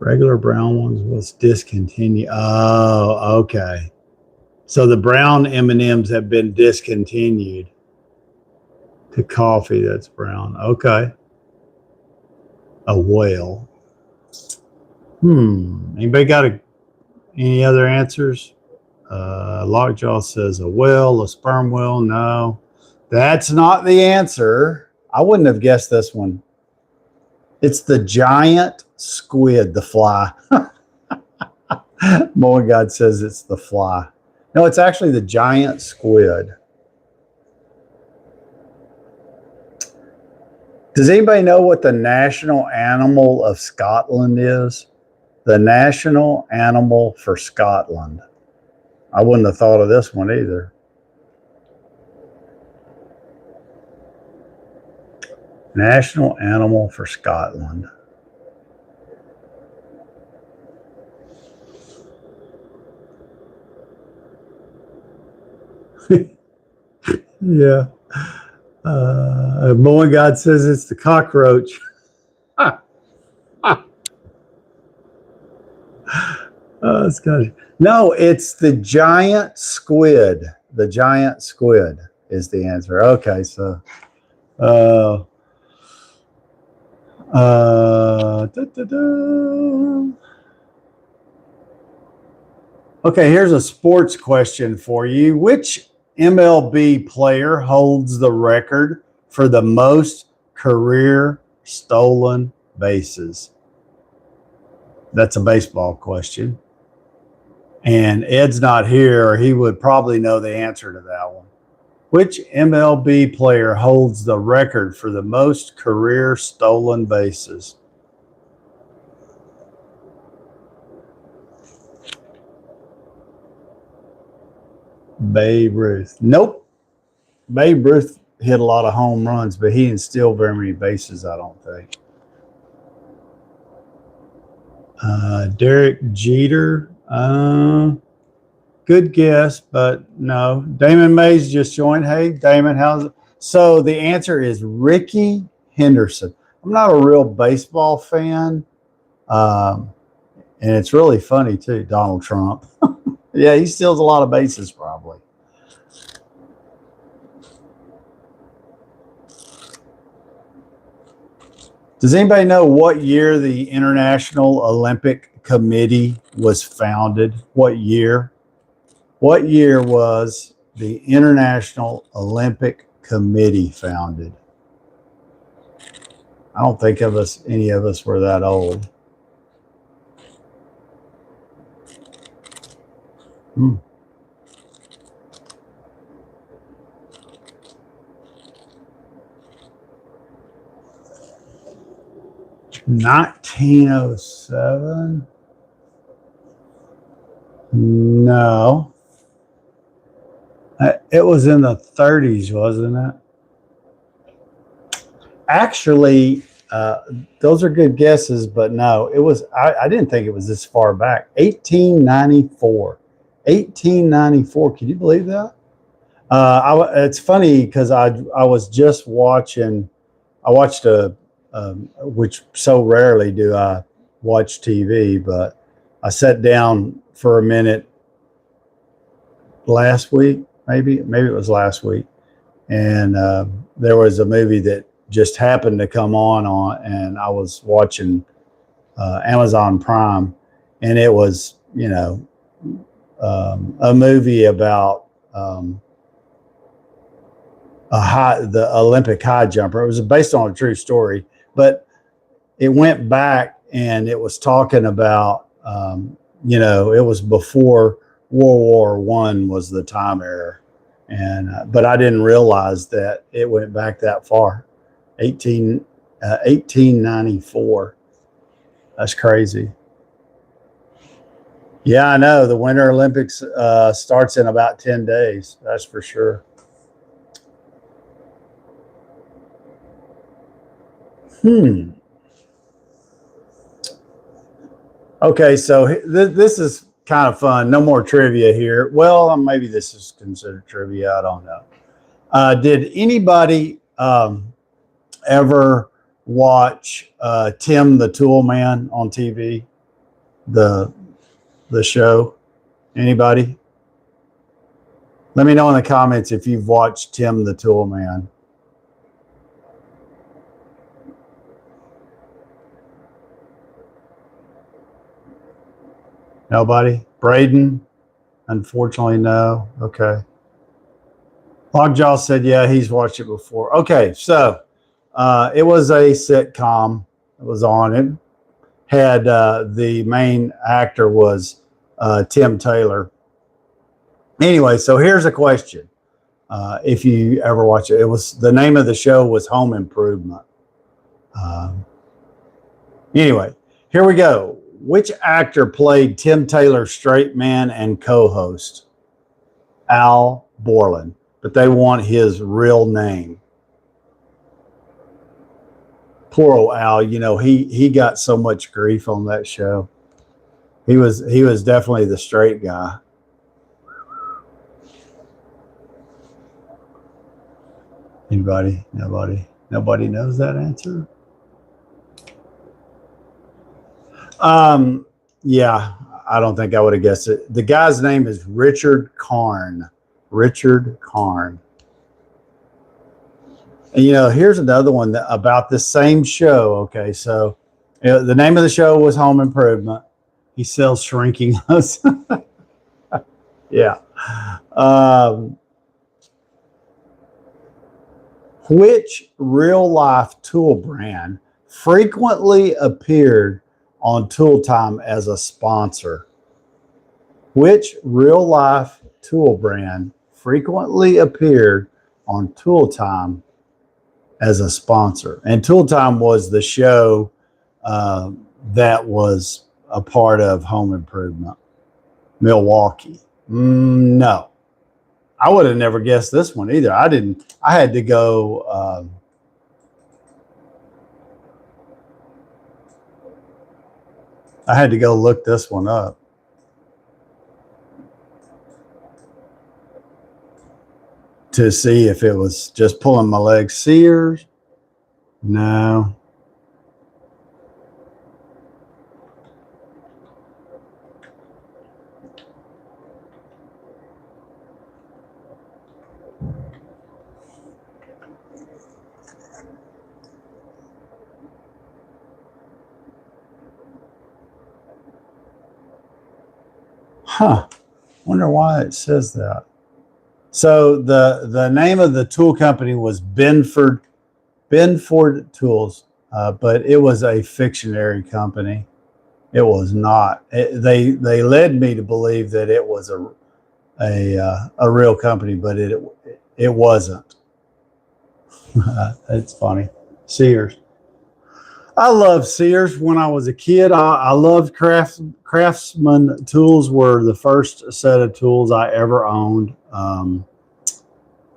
Regular brown ones was discontinued. Oh, okay. So the brown M&Ms have been discontinued to coffee that's brown. Okay. A whale. Anybody got any other answers? Lockjaw says a whale, a sperm whale. No, that's not the answer. I wouldn't have guessed this one. It's the giant squid, the fly. Moen God says it's the fly. No, it's actually the giant squid. Does anybody know what the national animal of Scotland is? The national animal for Scotland. I wouldn't have thought of this one either. National animal for Scotland. Yeah. Boy God says it's the cockroach. It's good. No, it's the giant squid. The giant squid is the answer. Okay, so okay, here's a sports question for you. Which MLB player holds the record for the most career stolen bases? That's a baseball question. And Ed's not here, or he would probably know the answer to that one. Which MLB player holds the record for the most career stolen bases? Babe Ruth. Nope. Babe Ruth hit a lot of home runs, but he didn't steal very many bases, I don't think. Derek Jeter. Good guess, but no. Damon Mays just joined. Hey, Damon, how's it? So the answer is Ricky Henderson. I'm not a real baseball fan. And it's really funny, too, Donald Trump. Yeah, he steals a lot of bases, probably. Does anybody know what year the International Olympic Committee was founded? What year? What year was the International Olympic Committee founded? I don't think any of us were that old. 1907? No. It was in the 30s, wasn't it? Actually, those are good guesses, but no, it was. I didn't think it was this far back. 1894. 1894. Can you believe that? It's funny because I was just watching. I watched which so rarely do I watch TV, but I sat down for a minute last week, maybe it was last week, and there was a movie that just happened to come on, and I was watching Amazon Prime, and it was a movie about the Olympic high jumper. It was based on a true story, but it went back and it was talking about it was before World War One was the time era, and but I didn't realize that it went back that far. 1894. That's crazy. Yeah, I know. The Winter Olympics starts in about 10 days. That's for sure. Okay, so this is kind of fun. No more trivia here. Well, maybe this is considered trivia. I don't know. Did anybody ever watch Tim the Tool Man on TV? The show? Anybody? Let me know in the comments if you've watched Tim the Tool Man. Nobody? Braden? Unfortunately, no. Okay. Lockjaw said, yeah, he's watched it before. Okay, so it was a sitcom. It was on. It had the main actor was Tim Taylor. Anyway, so here's a question. If you ever watch it, the name of the show was Home Improvement. Anyway, here we go. Which actor played Tim Taylor's straight man and co-host? Al Borland, but they want his real name. Poor old Al, he got so much grief on that show. He was definitely the straight guy. Anybody? Nobody knows that answer? Yeah, I don't think I would have guessed it. The guy's name is Richard Karn. Richard Karn. And here's another one about the same show. Okay, so the name of the show was Home Improvement. He sells shrinking hose. Yeah. Which real-life tool brand frequently appeared on Tool Time as a sponsor? Which real-life tool brand frequently appeared on Tool Time as a sponsor? And Tool Time was the show that was a part of Home Improvement. Milwaukee. No. I would have never guessed this one either. I had to go look this one up. To see if it was just pulling my legs. Sears? No. Huh. Wonder why it says that. So the name of the tool company was Benford Tools, but it was a fictionary company. It was not. They led me to believe that it was a real company, but it wasn't. It's funny. Sears. I loved Sears when I was a kid. I loved Craftsman tools were the first set of tools I ever owned.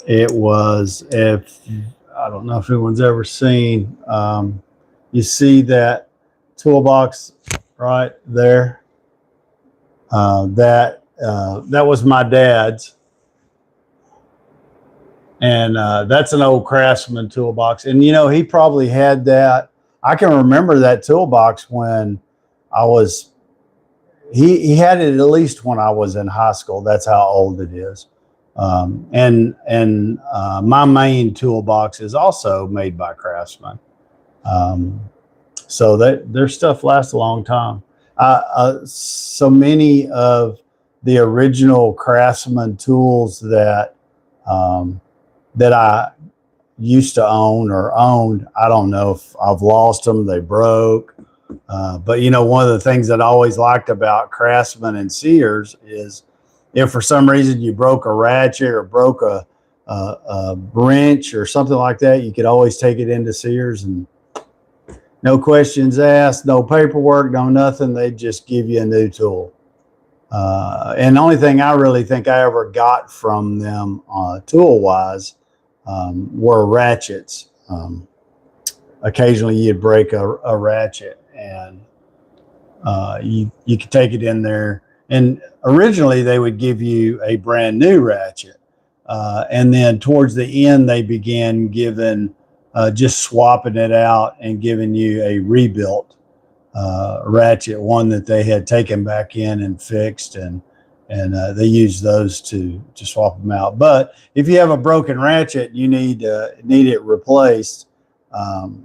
It was, if I don't know if anyone's ever seen, you see that toolbox right there. That was my dad's, and that's an old Craftsman toolbox. And he probably had that. I can remember that toolbox when I was. He had it at least when I was in high school. That's how old it is. And my main toolbox is also made by Craftsman. So that their stuff lasts a long time. So many of the original Craftsman tools that I used to own or owned, I don't know if I've lost them, they broke. But one of the things that I always liked about Craftsman and Sears is if for some reason you broke a ratchet or broke a wrench or something like that, you could always take it into Sears and no questions asked, no paperwork, no nothing. They just give you a new tool. And the only thing I really think I ever got from them tool wise were ratchets. Occasionally you'd break a ratchet and you could take it in there. And originally they would give you a brand new ratchet. And then towards the end, they began giving, just swapping it out and giving you a rebuilt ratchet, one that they had taken back in and fixed, and they use those to swap them out. But if you have a broken ratchet, you need it replaced.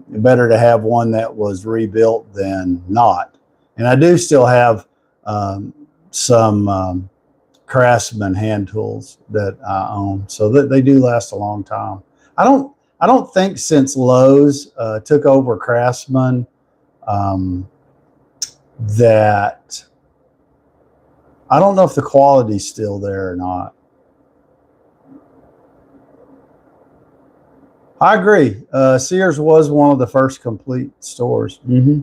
Better to have one that was rebuilt than not. And I do still have some Craftsman hand tools that I own, so that they do last a long time. I don't think since Lowe's took over Craftsman that I don't know if the quality's still there or not. I agree. Sears was one of the first complete stores. Mm-hmm.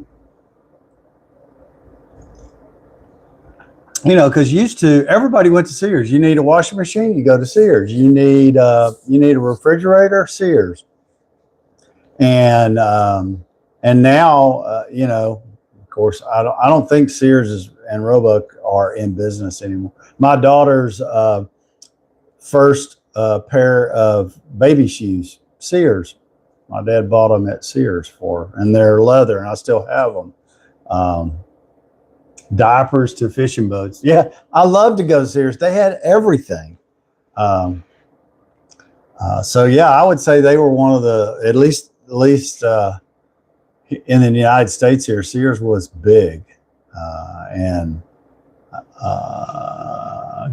Because used to everybody went to Sears. You need a washing machine, you go to Sears. You need a refrigerator, Sears. And now of course I don't think Sears and Roebuck are in business anymore. My daughter's first pair of baby shoes, Sears. My dad bought them at Sears for her, and they're leather, and I still have them. Diapers to fishing boats. Yeah, I love to go to Sears. They had everything. So yeah, I would say they were one of the at least in the United States here. Sears was big, and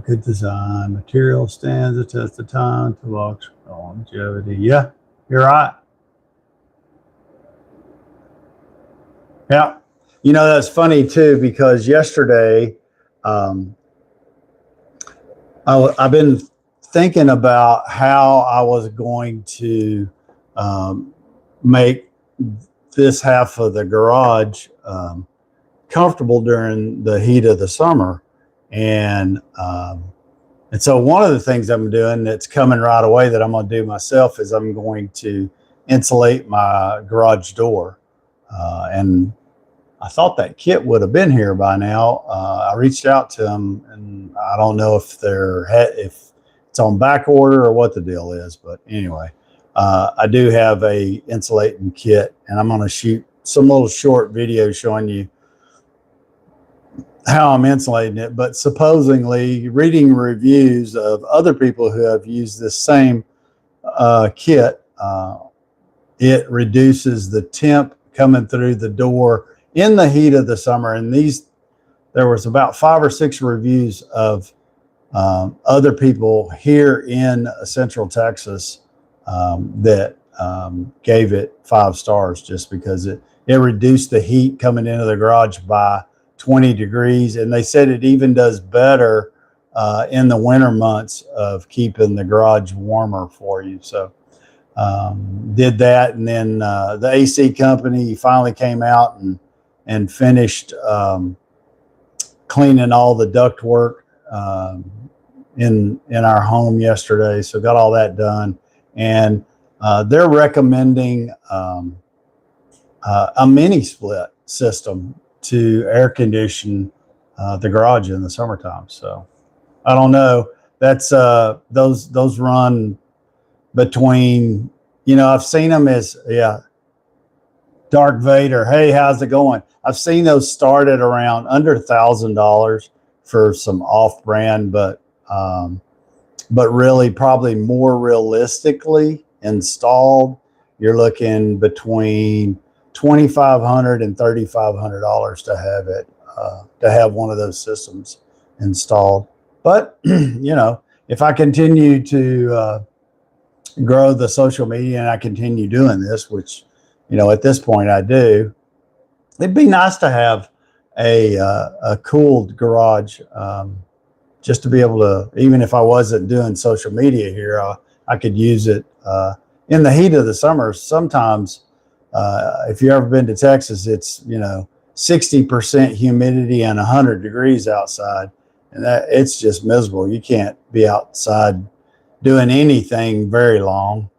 good design, material stands the test of time, to longevity. Yeah, you're right. Yeah. That's funny too, because yesterday I've been thinking about how I was going to make this half of the garage comfortable during the heat of the summer. And so one of the things I'm doing that's coming right away that I'm going to do myself is I'm going to insulate my garage door. And I thought that kit would have been here by now. I reached out to them, and I don't know if if it's on back order or what the deal is. But anyway, I do have a insulating kit, and I'm going to shoot some little short video showing you how I'm insulating it. But supposedly, reading reviews of other people who have used this same kit, it reduces the temp coming through the door in the heat of the summer. And there was about 5 or 6 reviews of other people here in Central Texas that gave it 5 stars just because it reduced the heat coming into the garage by 20 degrees. And they said it even does better in the winter months of keeping the garage warmer for you. So did that, and then the AC company finally came out and finished cleaning all the ductwork in our home yesterday. So got all that done, and they're recommending a mini split system to air condition the garage in the summertime. So I don't know. That's those run between, I've seen them as, Dark Vader. Hey, how's it going? I've seen those started around under $1,000 for some off-brand, but really probably more realistically installed, you're looking between $2,500 and $3,500 to have it, to have one of those systems installed. But if I continue to grow the social media and I continue doing this, which at this point I do, it'd be nice to have a cooled garage, just to be able to, even if I wasn't doing social media here, I could use it in the heat of the summer. Sometimes if you've ever been to Texas, it's 60% humidity and 100 degrees outside, and that it's just miserable. You can't be outside doing anything very long,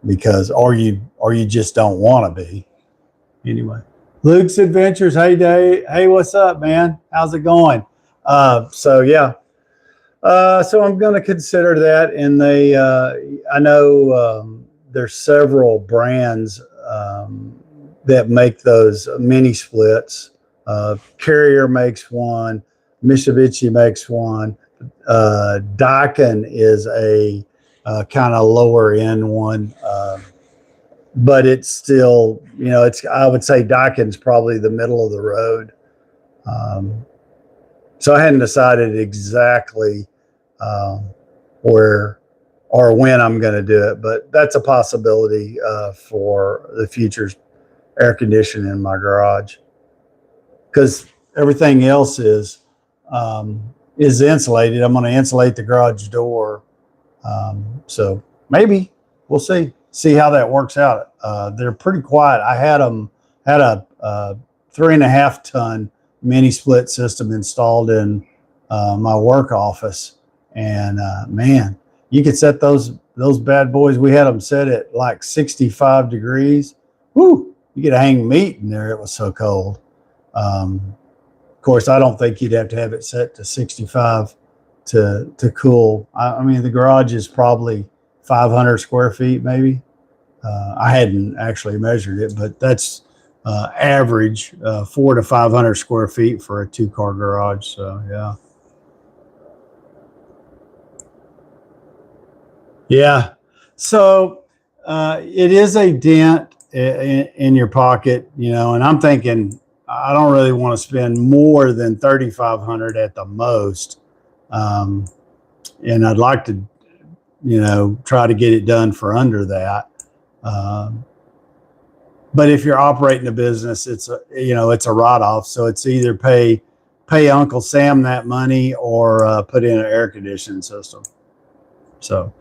because or you just don't want to be. Anyway, Luke's Adventures. Hey Dave. Hey, what's up, man? How's it going? So I'm going to consider that. And I know there's several brands that make those mini splits. Carrier makes one, Mitsubishi makes one. Daikin is a kind of lower end one, but it's still, I would say Daikin's probably the middle of the road. So I hadn't decided exactly where or when I'm going to do it, but that's a possibility for the future's air conditioning in my garage, because everything else is insulated. I'm going to insulate the garage door. So maybe we'll see how that works out. They're pretty quiet. I had a 3.5 ton mini split system installed in my work office, and man, you could set those bad boys. We had them set at like 65 degrees. Woo! You could hang meat in there. It was so cold. Of course, I don't think you'd have to have it set to 65 to cool. I mean, the garage is probably 500 square feet, maybe. I hadn't actually measured it, but that's average 400 to 500 square feet for a 2-car garage. So yeah. So it is a dent in your pocket, and I'm thinking I don't really want to spend more than $3,500 at the most, and I'd like to, try to get it done for under that. But if you're operating a business, it's a write-off. So it's either pay Uncle Sam that money or put in an air conditioning system. So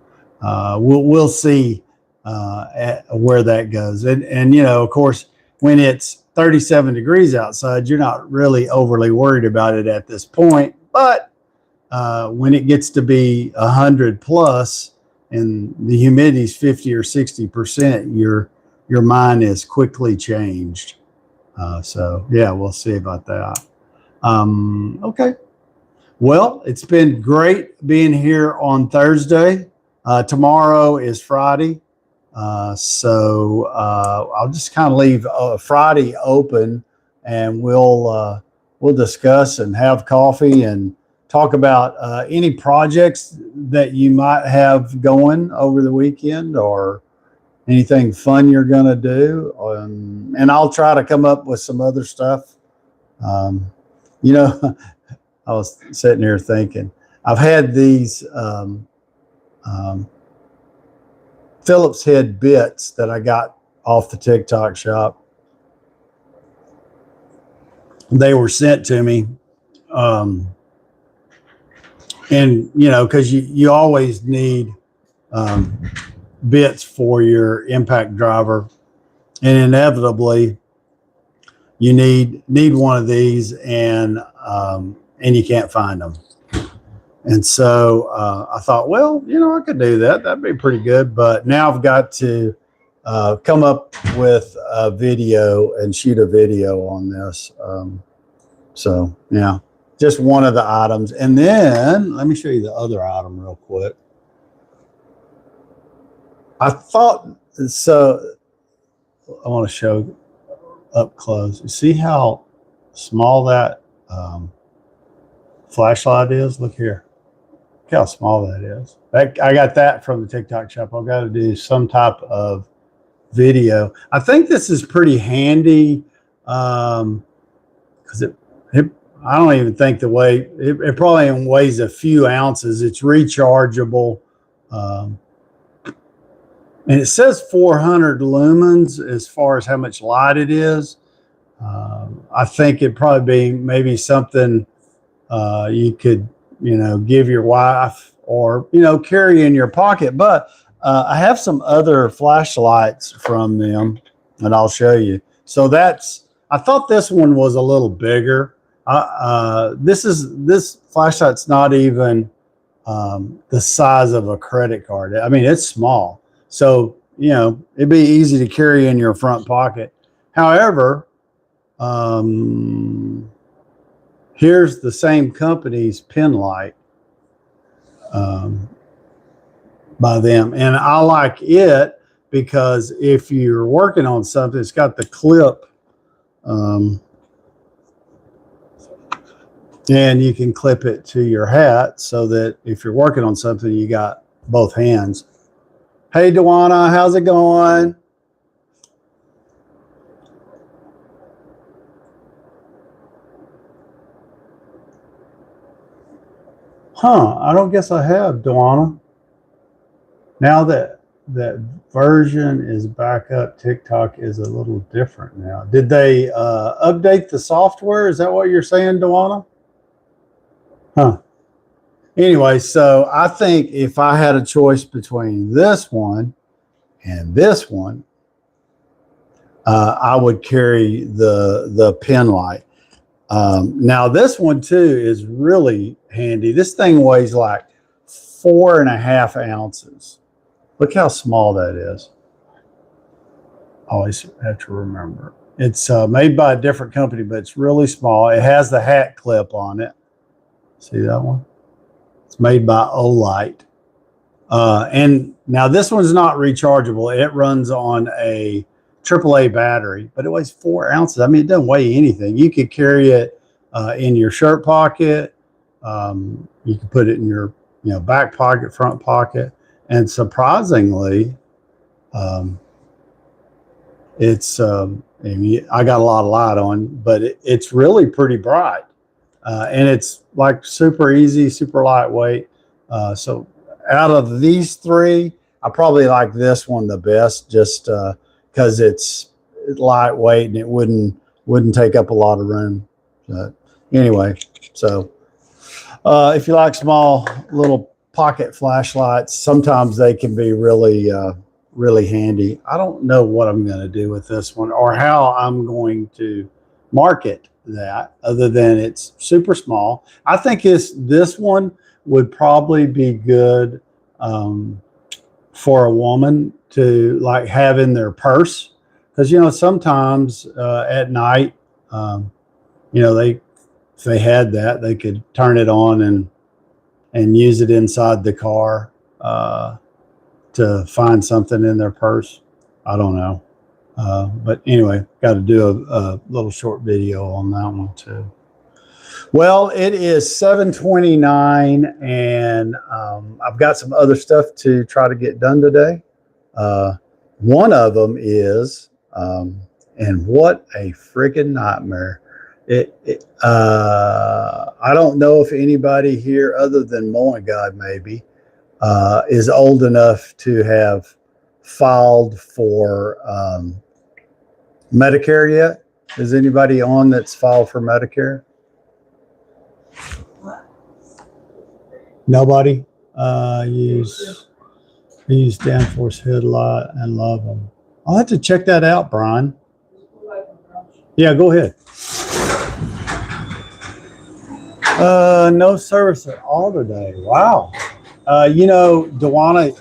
we'll see where that goes. And of course, when it's 37 degrees outside, you're not really overly worried about it at this point. But when it gets to be 100 plus and the humidity is 50 or 60%, your mind is quickly changed. So we'll see about that. Okay. Well, it's been great being here on Thursday. Tomorrow is Friday. So I'll just kind of leave Friday open, and we'll discuss and have coffee and talk about any projects that you might have going over the weekend or anything fun you're going to do. And I'll try to come up with some other stuff. I was sitting here thinking, I've had these Phillips head bits that I got off the TikTok shop. They were sent to me. And, because you always need bits for your impact driver, and inevitably you need one of these, and you can't find them. And so I thought, well, I could do that. That'd be pretty good. But now I've got to come up with a video and shoot a video on this. So yeah, just one of the items. And then let me show you the other item real quick. I thought, so I want to show up close. You see how small that flashlight is? Look here. Look how small that is. I got that from the TikTok shop. I've got to do some type of video. I think this is pretty handy because I don't even think the weight, it probably weighs a few ounces. It's rechargeable. And it says 400 lumens as far as how much light it is. I think it'd probably be maybe something you could, give your wife or, carry in your pocket. But I have some other flashlights from them that I'll show you. So I thought this one was a little bigger. This flashlight's not even the size of a credit card. I mean, it's small. So, it'd be easy to carry in your front pocket. However, here's the same company's pen light by them. And I like it because if you're working on something, it's got the clip. And you can clip it to your hat so that if you're working on something, you got both hands. Hey, Dewana, how's it going? I don't guess I have, Dewana. Now that version is back up, TikTok is a little different now. Did they update the software? Is that what you're saying, Dewana? Anyway, so I think if I had a choice between this one and this one, I would carry the pen light. Now this one too is really handy. This thing weighs like 4.5 ounces. Look how small that is. Always have to remember. It's made by a different company, but it's really small. It has the hat clip on it. See that one? It's made by Olight. And now this one's not rechargeable. It runs on a AAA battery, but it weighs 4 ounces. I mean, it doesn't weigh anything. You could carry it in your shirt pocket. You can put it in your back pocket, front pocket. And surprisingly, it's I got a lot of light on, but it's really pretty bright. And it's like super easy, super lightweight. So out of these three, I probably like this one the best, just because it's lightweight and it wouldn't take up a lot of room. But anyway, so if you like small little pocket flashlights, sometimes they can be really really handy. I don't know what I'm going to do with this one or how I'm going to market that other than it's super small. I think this one would probably be good for a woman to like have in their purse, because sometimes at night if they had that, they could turn it on and use it inside the car to find something in their purse. I don't know. But anyway, got to do a little short video on that one too. Well, it is 7:29 and I've got some other stuff to try to get done today. One of them is, and what a freaking nightmare. I don't know if anybody here other than Mowing God maybe is old enough to have filed for Medicare yet. Is anybody on that's filed for Medicare? Nobody? I use Danforth headlight and love them. I'll have to check that out, Brian. Yeah, go ahead. No service at all today. Wow. Dewana,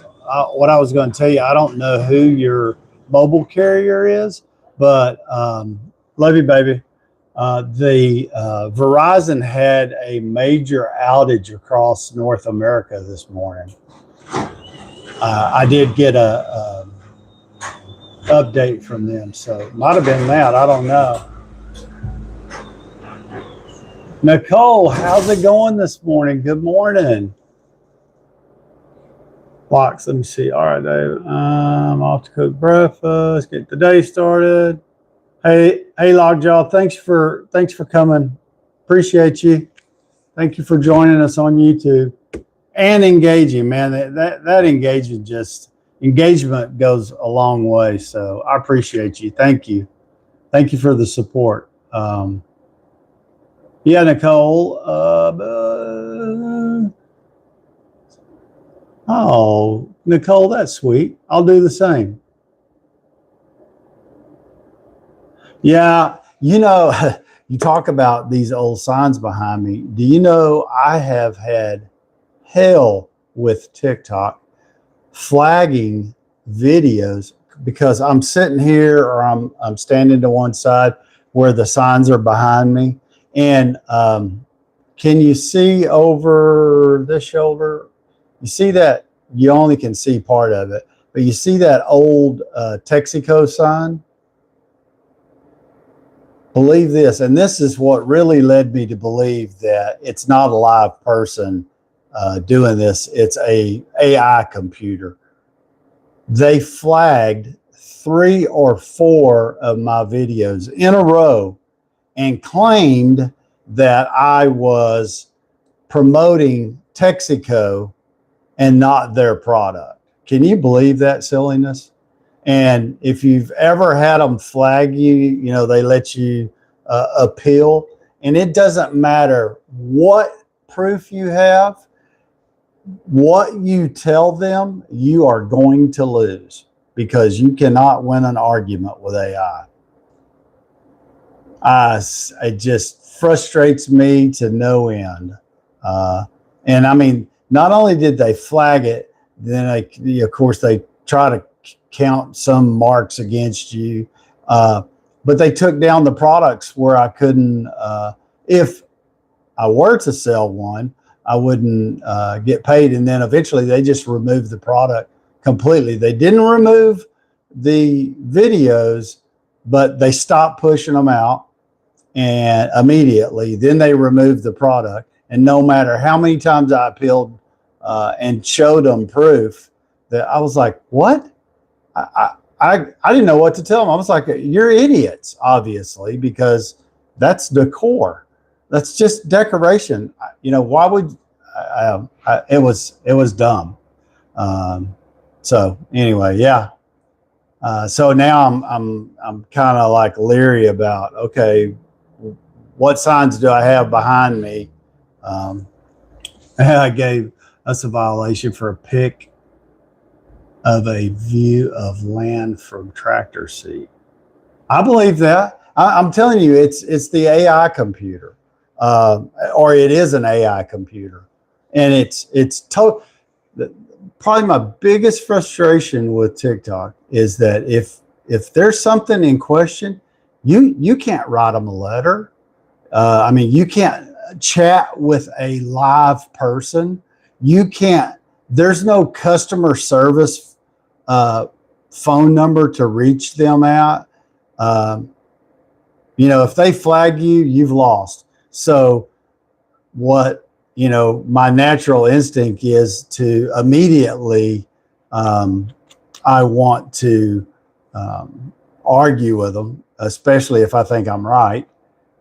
what I was going to tell you, I don't know who your mobile carrier is, but love you, baby. The Verizon had a major outage across North America this morning. I did get a update from them, so it might have been that. I don't know. Nicole, how's it going this morning? Good morning. Locks, let me see. All right, Dave. I'm off to cook breakfast, get the day started. Hey, Lockjaw, thanks for coming. Appreciate you. Thank you for joining us on YouTube and engaging, man. That engagement goes a long way. So I appreciate you. Thank you. Thank you for the support. Yeah, Nicole. Oh, Nicole, that's sweet. I'll do the same. Yeah, you talk about these old signs behind me. Do you know I have had hell with TikTok flagging videos because I'm sitting here or I'm standing to one side where the signs are behind me, and can you see over this shoulder? You see that? You only can see part of it, but you see that old Texaco sign? Believe this, and this is what really led me to believe that it's not a live person doing this. It's a AI computer. They flagged 3 or 4 of my videos in a row and claimed that I was promoting Texaco and not their product. Can you believe that silliness? And if you've ever had them flag you, they let you appeal, and it doesn't matter what proof you have, what you tell them, you are going to lose because you cannot win an argument with AI. It just frustrates me to no end. And I mean, not only did they flag it, then of course they try to count some marks against you, but they took down the products where I couldn't. If I were to sell one, I wouldn't get paid, and then eventually they just removed the product completely. They didn't remove the videos, but they stopped pushing them out, and immediately then they removed the product. And no matter how many times I appealed and showed them proof, that I was like, what? I didn't know what to tell them. I was like, you're idiots, obviously, because that's decor. That's just decoration. Why would it was dumb. So anyway, yeah. So now I'm kind of like leery about, okay, what signs do I have behind me? I gave us a violation for a pic of a view of land from tractor seat. I believe that. I'm telling you, it's the AI computer, or it is an AI computer, and it's probably my biggest frustration with TikTok is that if there's something in question, you can't write them a letter. I mean, you can't chat with a live person. You can't. There's no customer service phone number to reach them at. If they flag you, you've lost. So what, my natural instinct is to immediately, I want to argue with them, especially if I think I'm right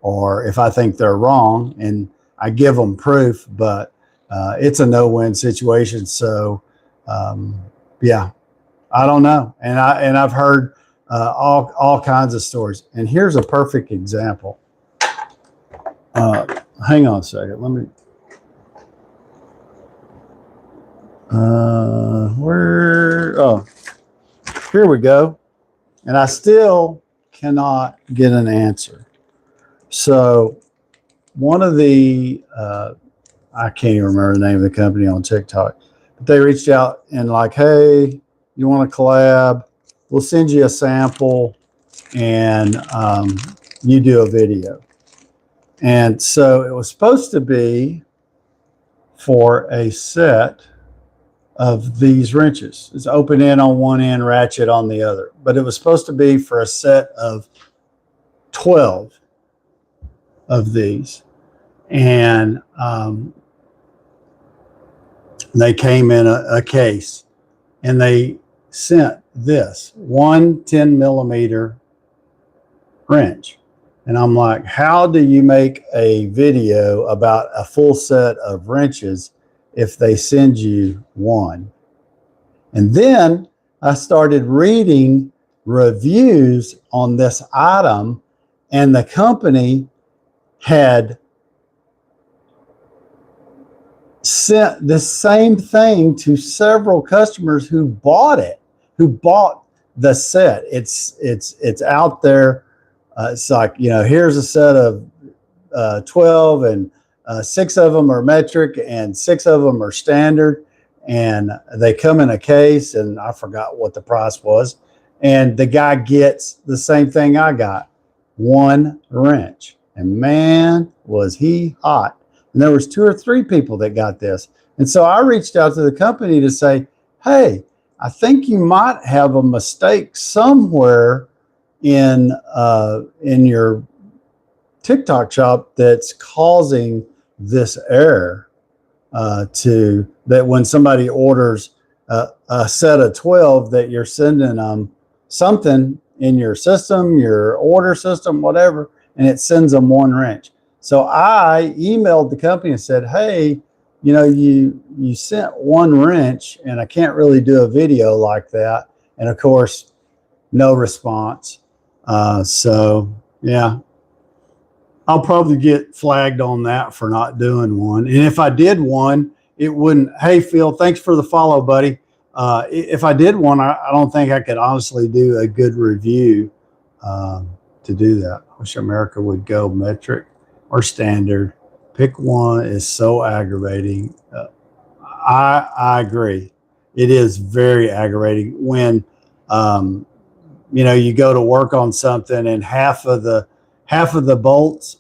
or if I think they're wrong, and I give them proof, but it's a no-win situation. So yeah, I don't know. And I've heard all kinds of stories. And here's a perfect example. Hang on a second. Let me. Where here we go. And I still cannot get an answer. So one of the, I can't even remember the name of the company on TikTok, but they reached out and like, hey, you want to collab? We'll send you a sample and you do a video. And so it was supposed to be for a set of these wrenches. It's open end on one end, ratchet on the other. But it was supposed to be for a set of 12 of these. And they came in a case, and they sent this one 10 millimeter wrench. And I'm like, how do you make a video about a full set of wrenches if they send you one? And then I started reading reviews on this item, and the company had sent the same thing to several customers who bought it, who bought the set. It's out there. It's like, here's a set of 12, and 6 of them are metric and 6 of them are standard. And they come in a case, and I forgot what the price was. And the guy gets the same thing I got, one wrench. And man, was he hot. And there was 2 or 3 people that got this. And so I reached out to the company to say, hey, I think you might have a mistake somewhere in your TikTok shop that's causing this error, to that when somebody orders a set of 12, that you're sending them something in your system, your order system, whatever, and it sends them one wrench. So I emailed the company and said, hey, you sent one wrench, and I can't really do a video like that. And of course, no response. So yeah, I'll probably get flagged on that for not doing one. And if I did one, it wouldn't. Hey, Phil, thanks for the follow, buddy. If I did one, I don't think I could honestly do a good review to do that. I wish America would go metric or standard. Pick one is so aggravating. I agree. It is very aggravating when you go to work on something and half of the bolts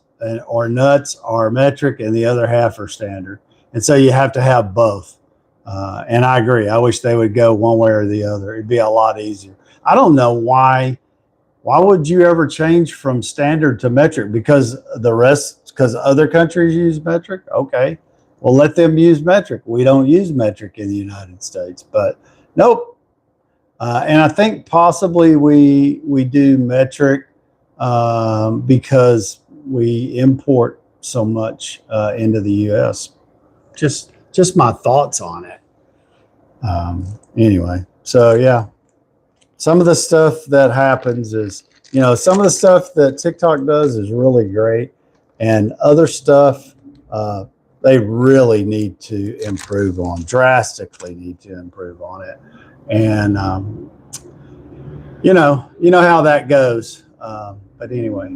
or nuts are metric and the other half are standard. And so you have to have both. And I agree. I wish they would go one way or the other. It'd be a lot easier. I don't know why would you ever change from standard to metric? Because other countries use metric? Okay. Well, let them use metric. We don't use metric in the United States, but nope. And I think possibly we do metric because we import so much into the U.S. Just my thoughts on it. Anyway, so yeah, some of the stuff that happens is, some of the stuff that TikTok does is really great, and other stuff they really need to improve on, drastically need to improve on it. And you know how that goes. But anyway,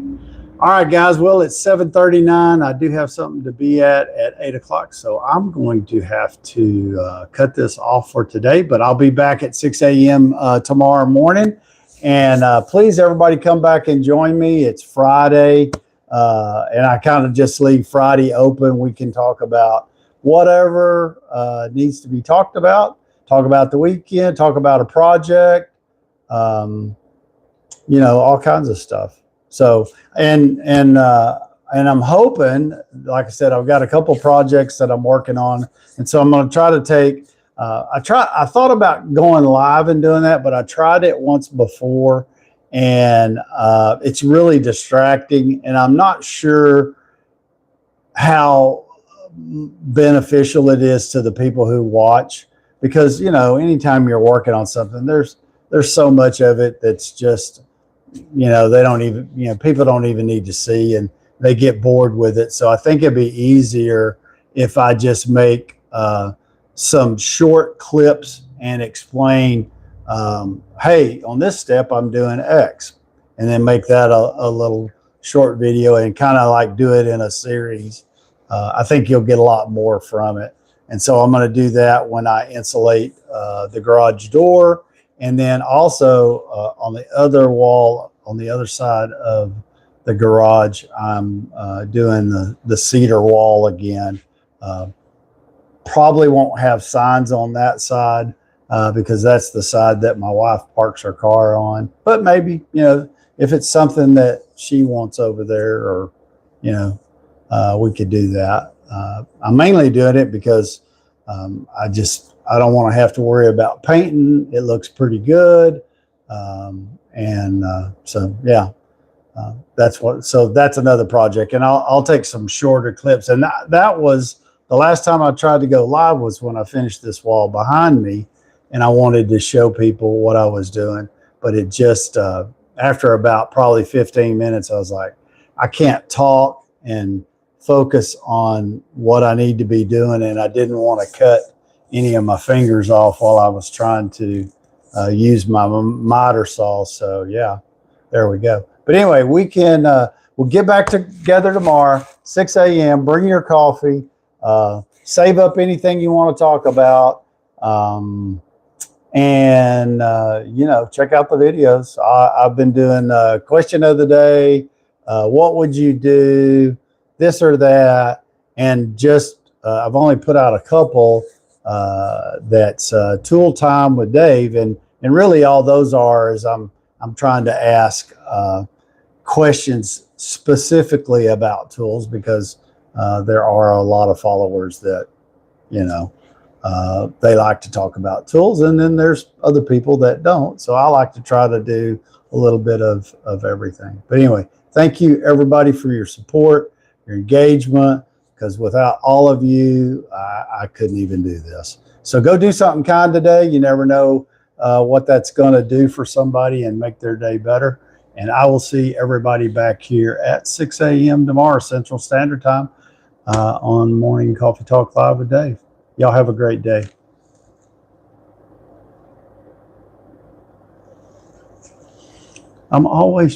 all right, guys. Well, it's 7:39. I do have something to be at 8 o'clock, so I'm going to have to cut this off for today. But I'll be back at 6 a.m. Tomorrow morning. And please, everybody, come back and join me. It's Friday, and I kind of just leave Friday open. We can talk about whatever needs to be talked about. Talk about the weekend. Talk about a project. All kinds of stuff. So, and I'm hoping, like I said, I've got a couple projects that I'm working on. And so I'm going to try to take, I thought about going live and doing that, but I tried it once before, and it's really distracting, and I'm not sure how beneficial it is to the people who watch, because, anytime you're working on something, there's so much of it that's just, they don't even, people don't even need to see, and they get bored with it. So I think it'd be easier if I just make some short clips and explain hey, on this step, I'm doing X, and then make that a little short video and kind of like do it in a series. I think you'll get a lot more from it. And so I'm going to do that when I insulate the garage door. And then also on the other wall, on the other side of the garage, I'm doing the cedar wall again. Probably won't have signs on that side because that's the side that my wife parks her car on. But maybe, if it's something that she wants over there, or, we could do that. I'm mainly doing it because I don't want to have to worry about painting. It looks pretty good. So yeah, so that's another project, and I'll take some shorter clips. And that was the last time I tried to go live, was when I finished this wall behind me, and I wanted to show people what I was doing. But it just, after about probably 15 minutes, I was like, I can't talk and focus on what I need to be doing. And I didn't want to cut any of my fingers off while I was trying to use my miter saw. So yeah, there we go. But anyway, we'll get back together tomorrow, 6 a.m. Bring your coffee. Save up anything you want to talk about. Check out the videos. I've been doing question of the day. What would you do? This or that. And just, I've only put out a couple that's tool time with Dave. And really all those is I'm trying to ask questions specifically about tools, because there are a lot of followers that, they like to talk about tools, and then there's other people that don't. So I like to try to do a little bit of everything. But anyway, thank you everybody for your support, your engagement, because without all of you, I couldn't even do this. So go do something kind today. You never know what that's going to do for somebody and make their day better. And I will see everybody back here at 6 a.m. tomorrow, Central Standard Time, on Morning Coffee Talk Live with Dave. Y'all have a great day. I'm always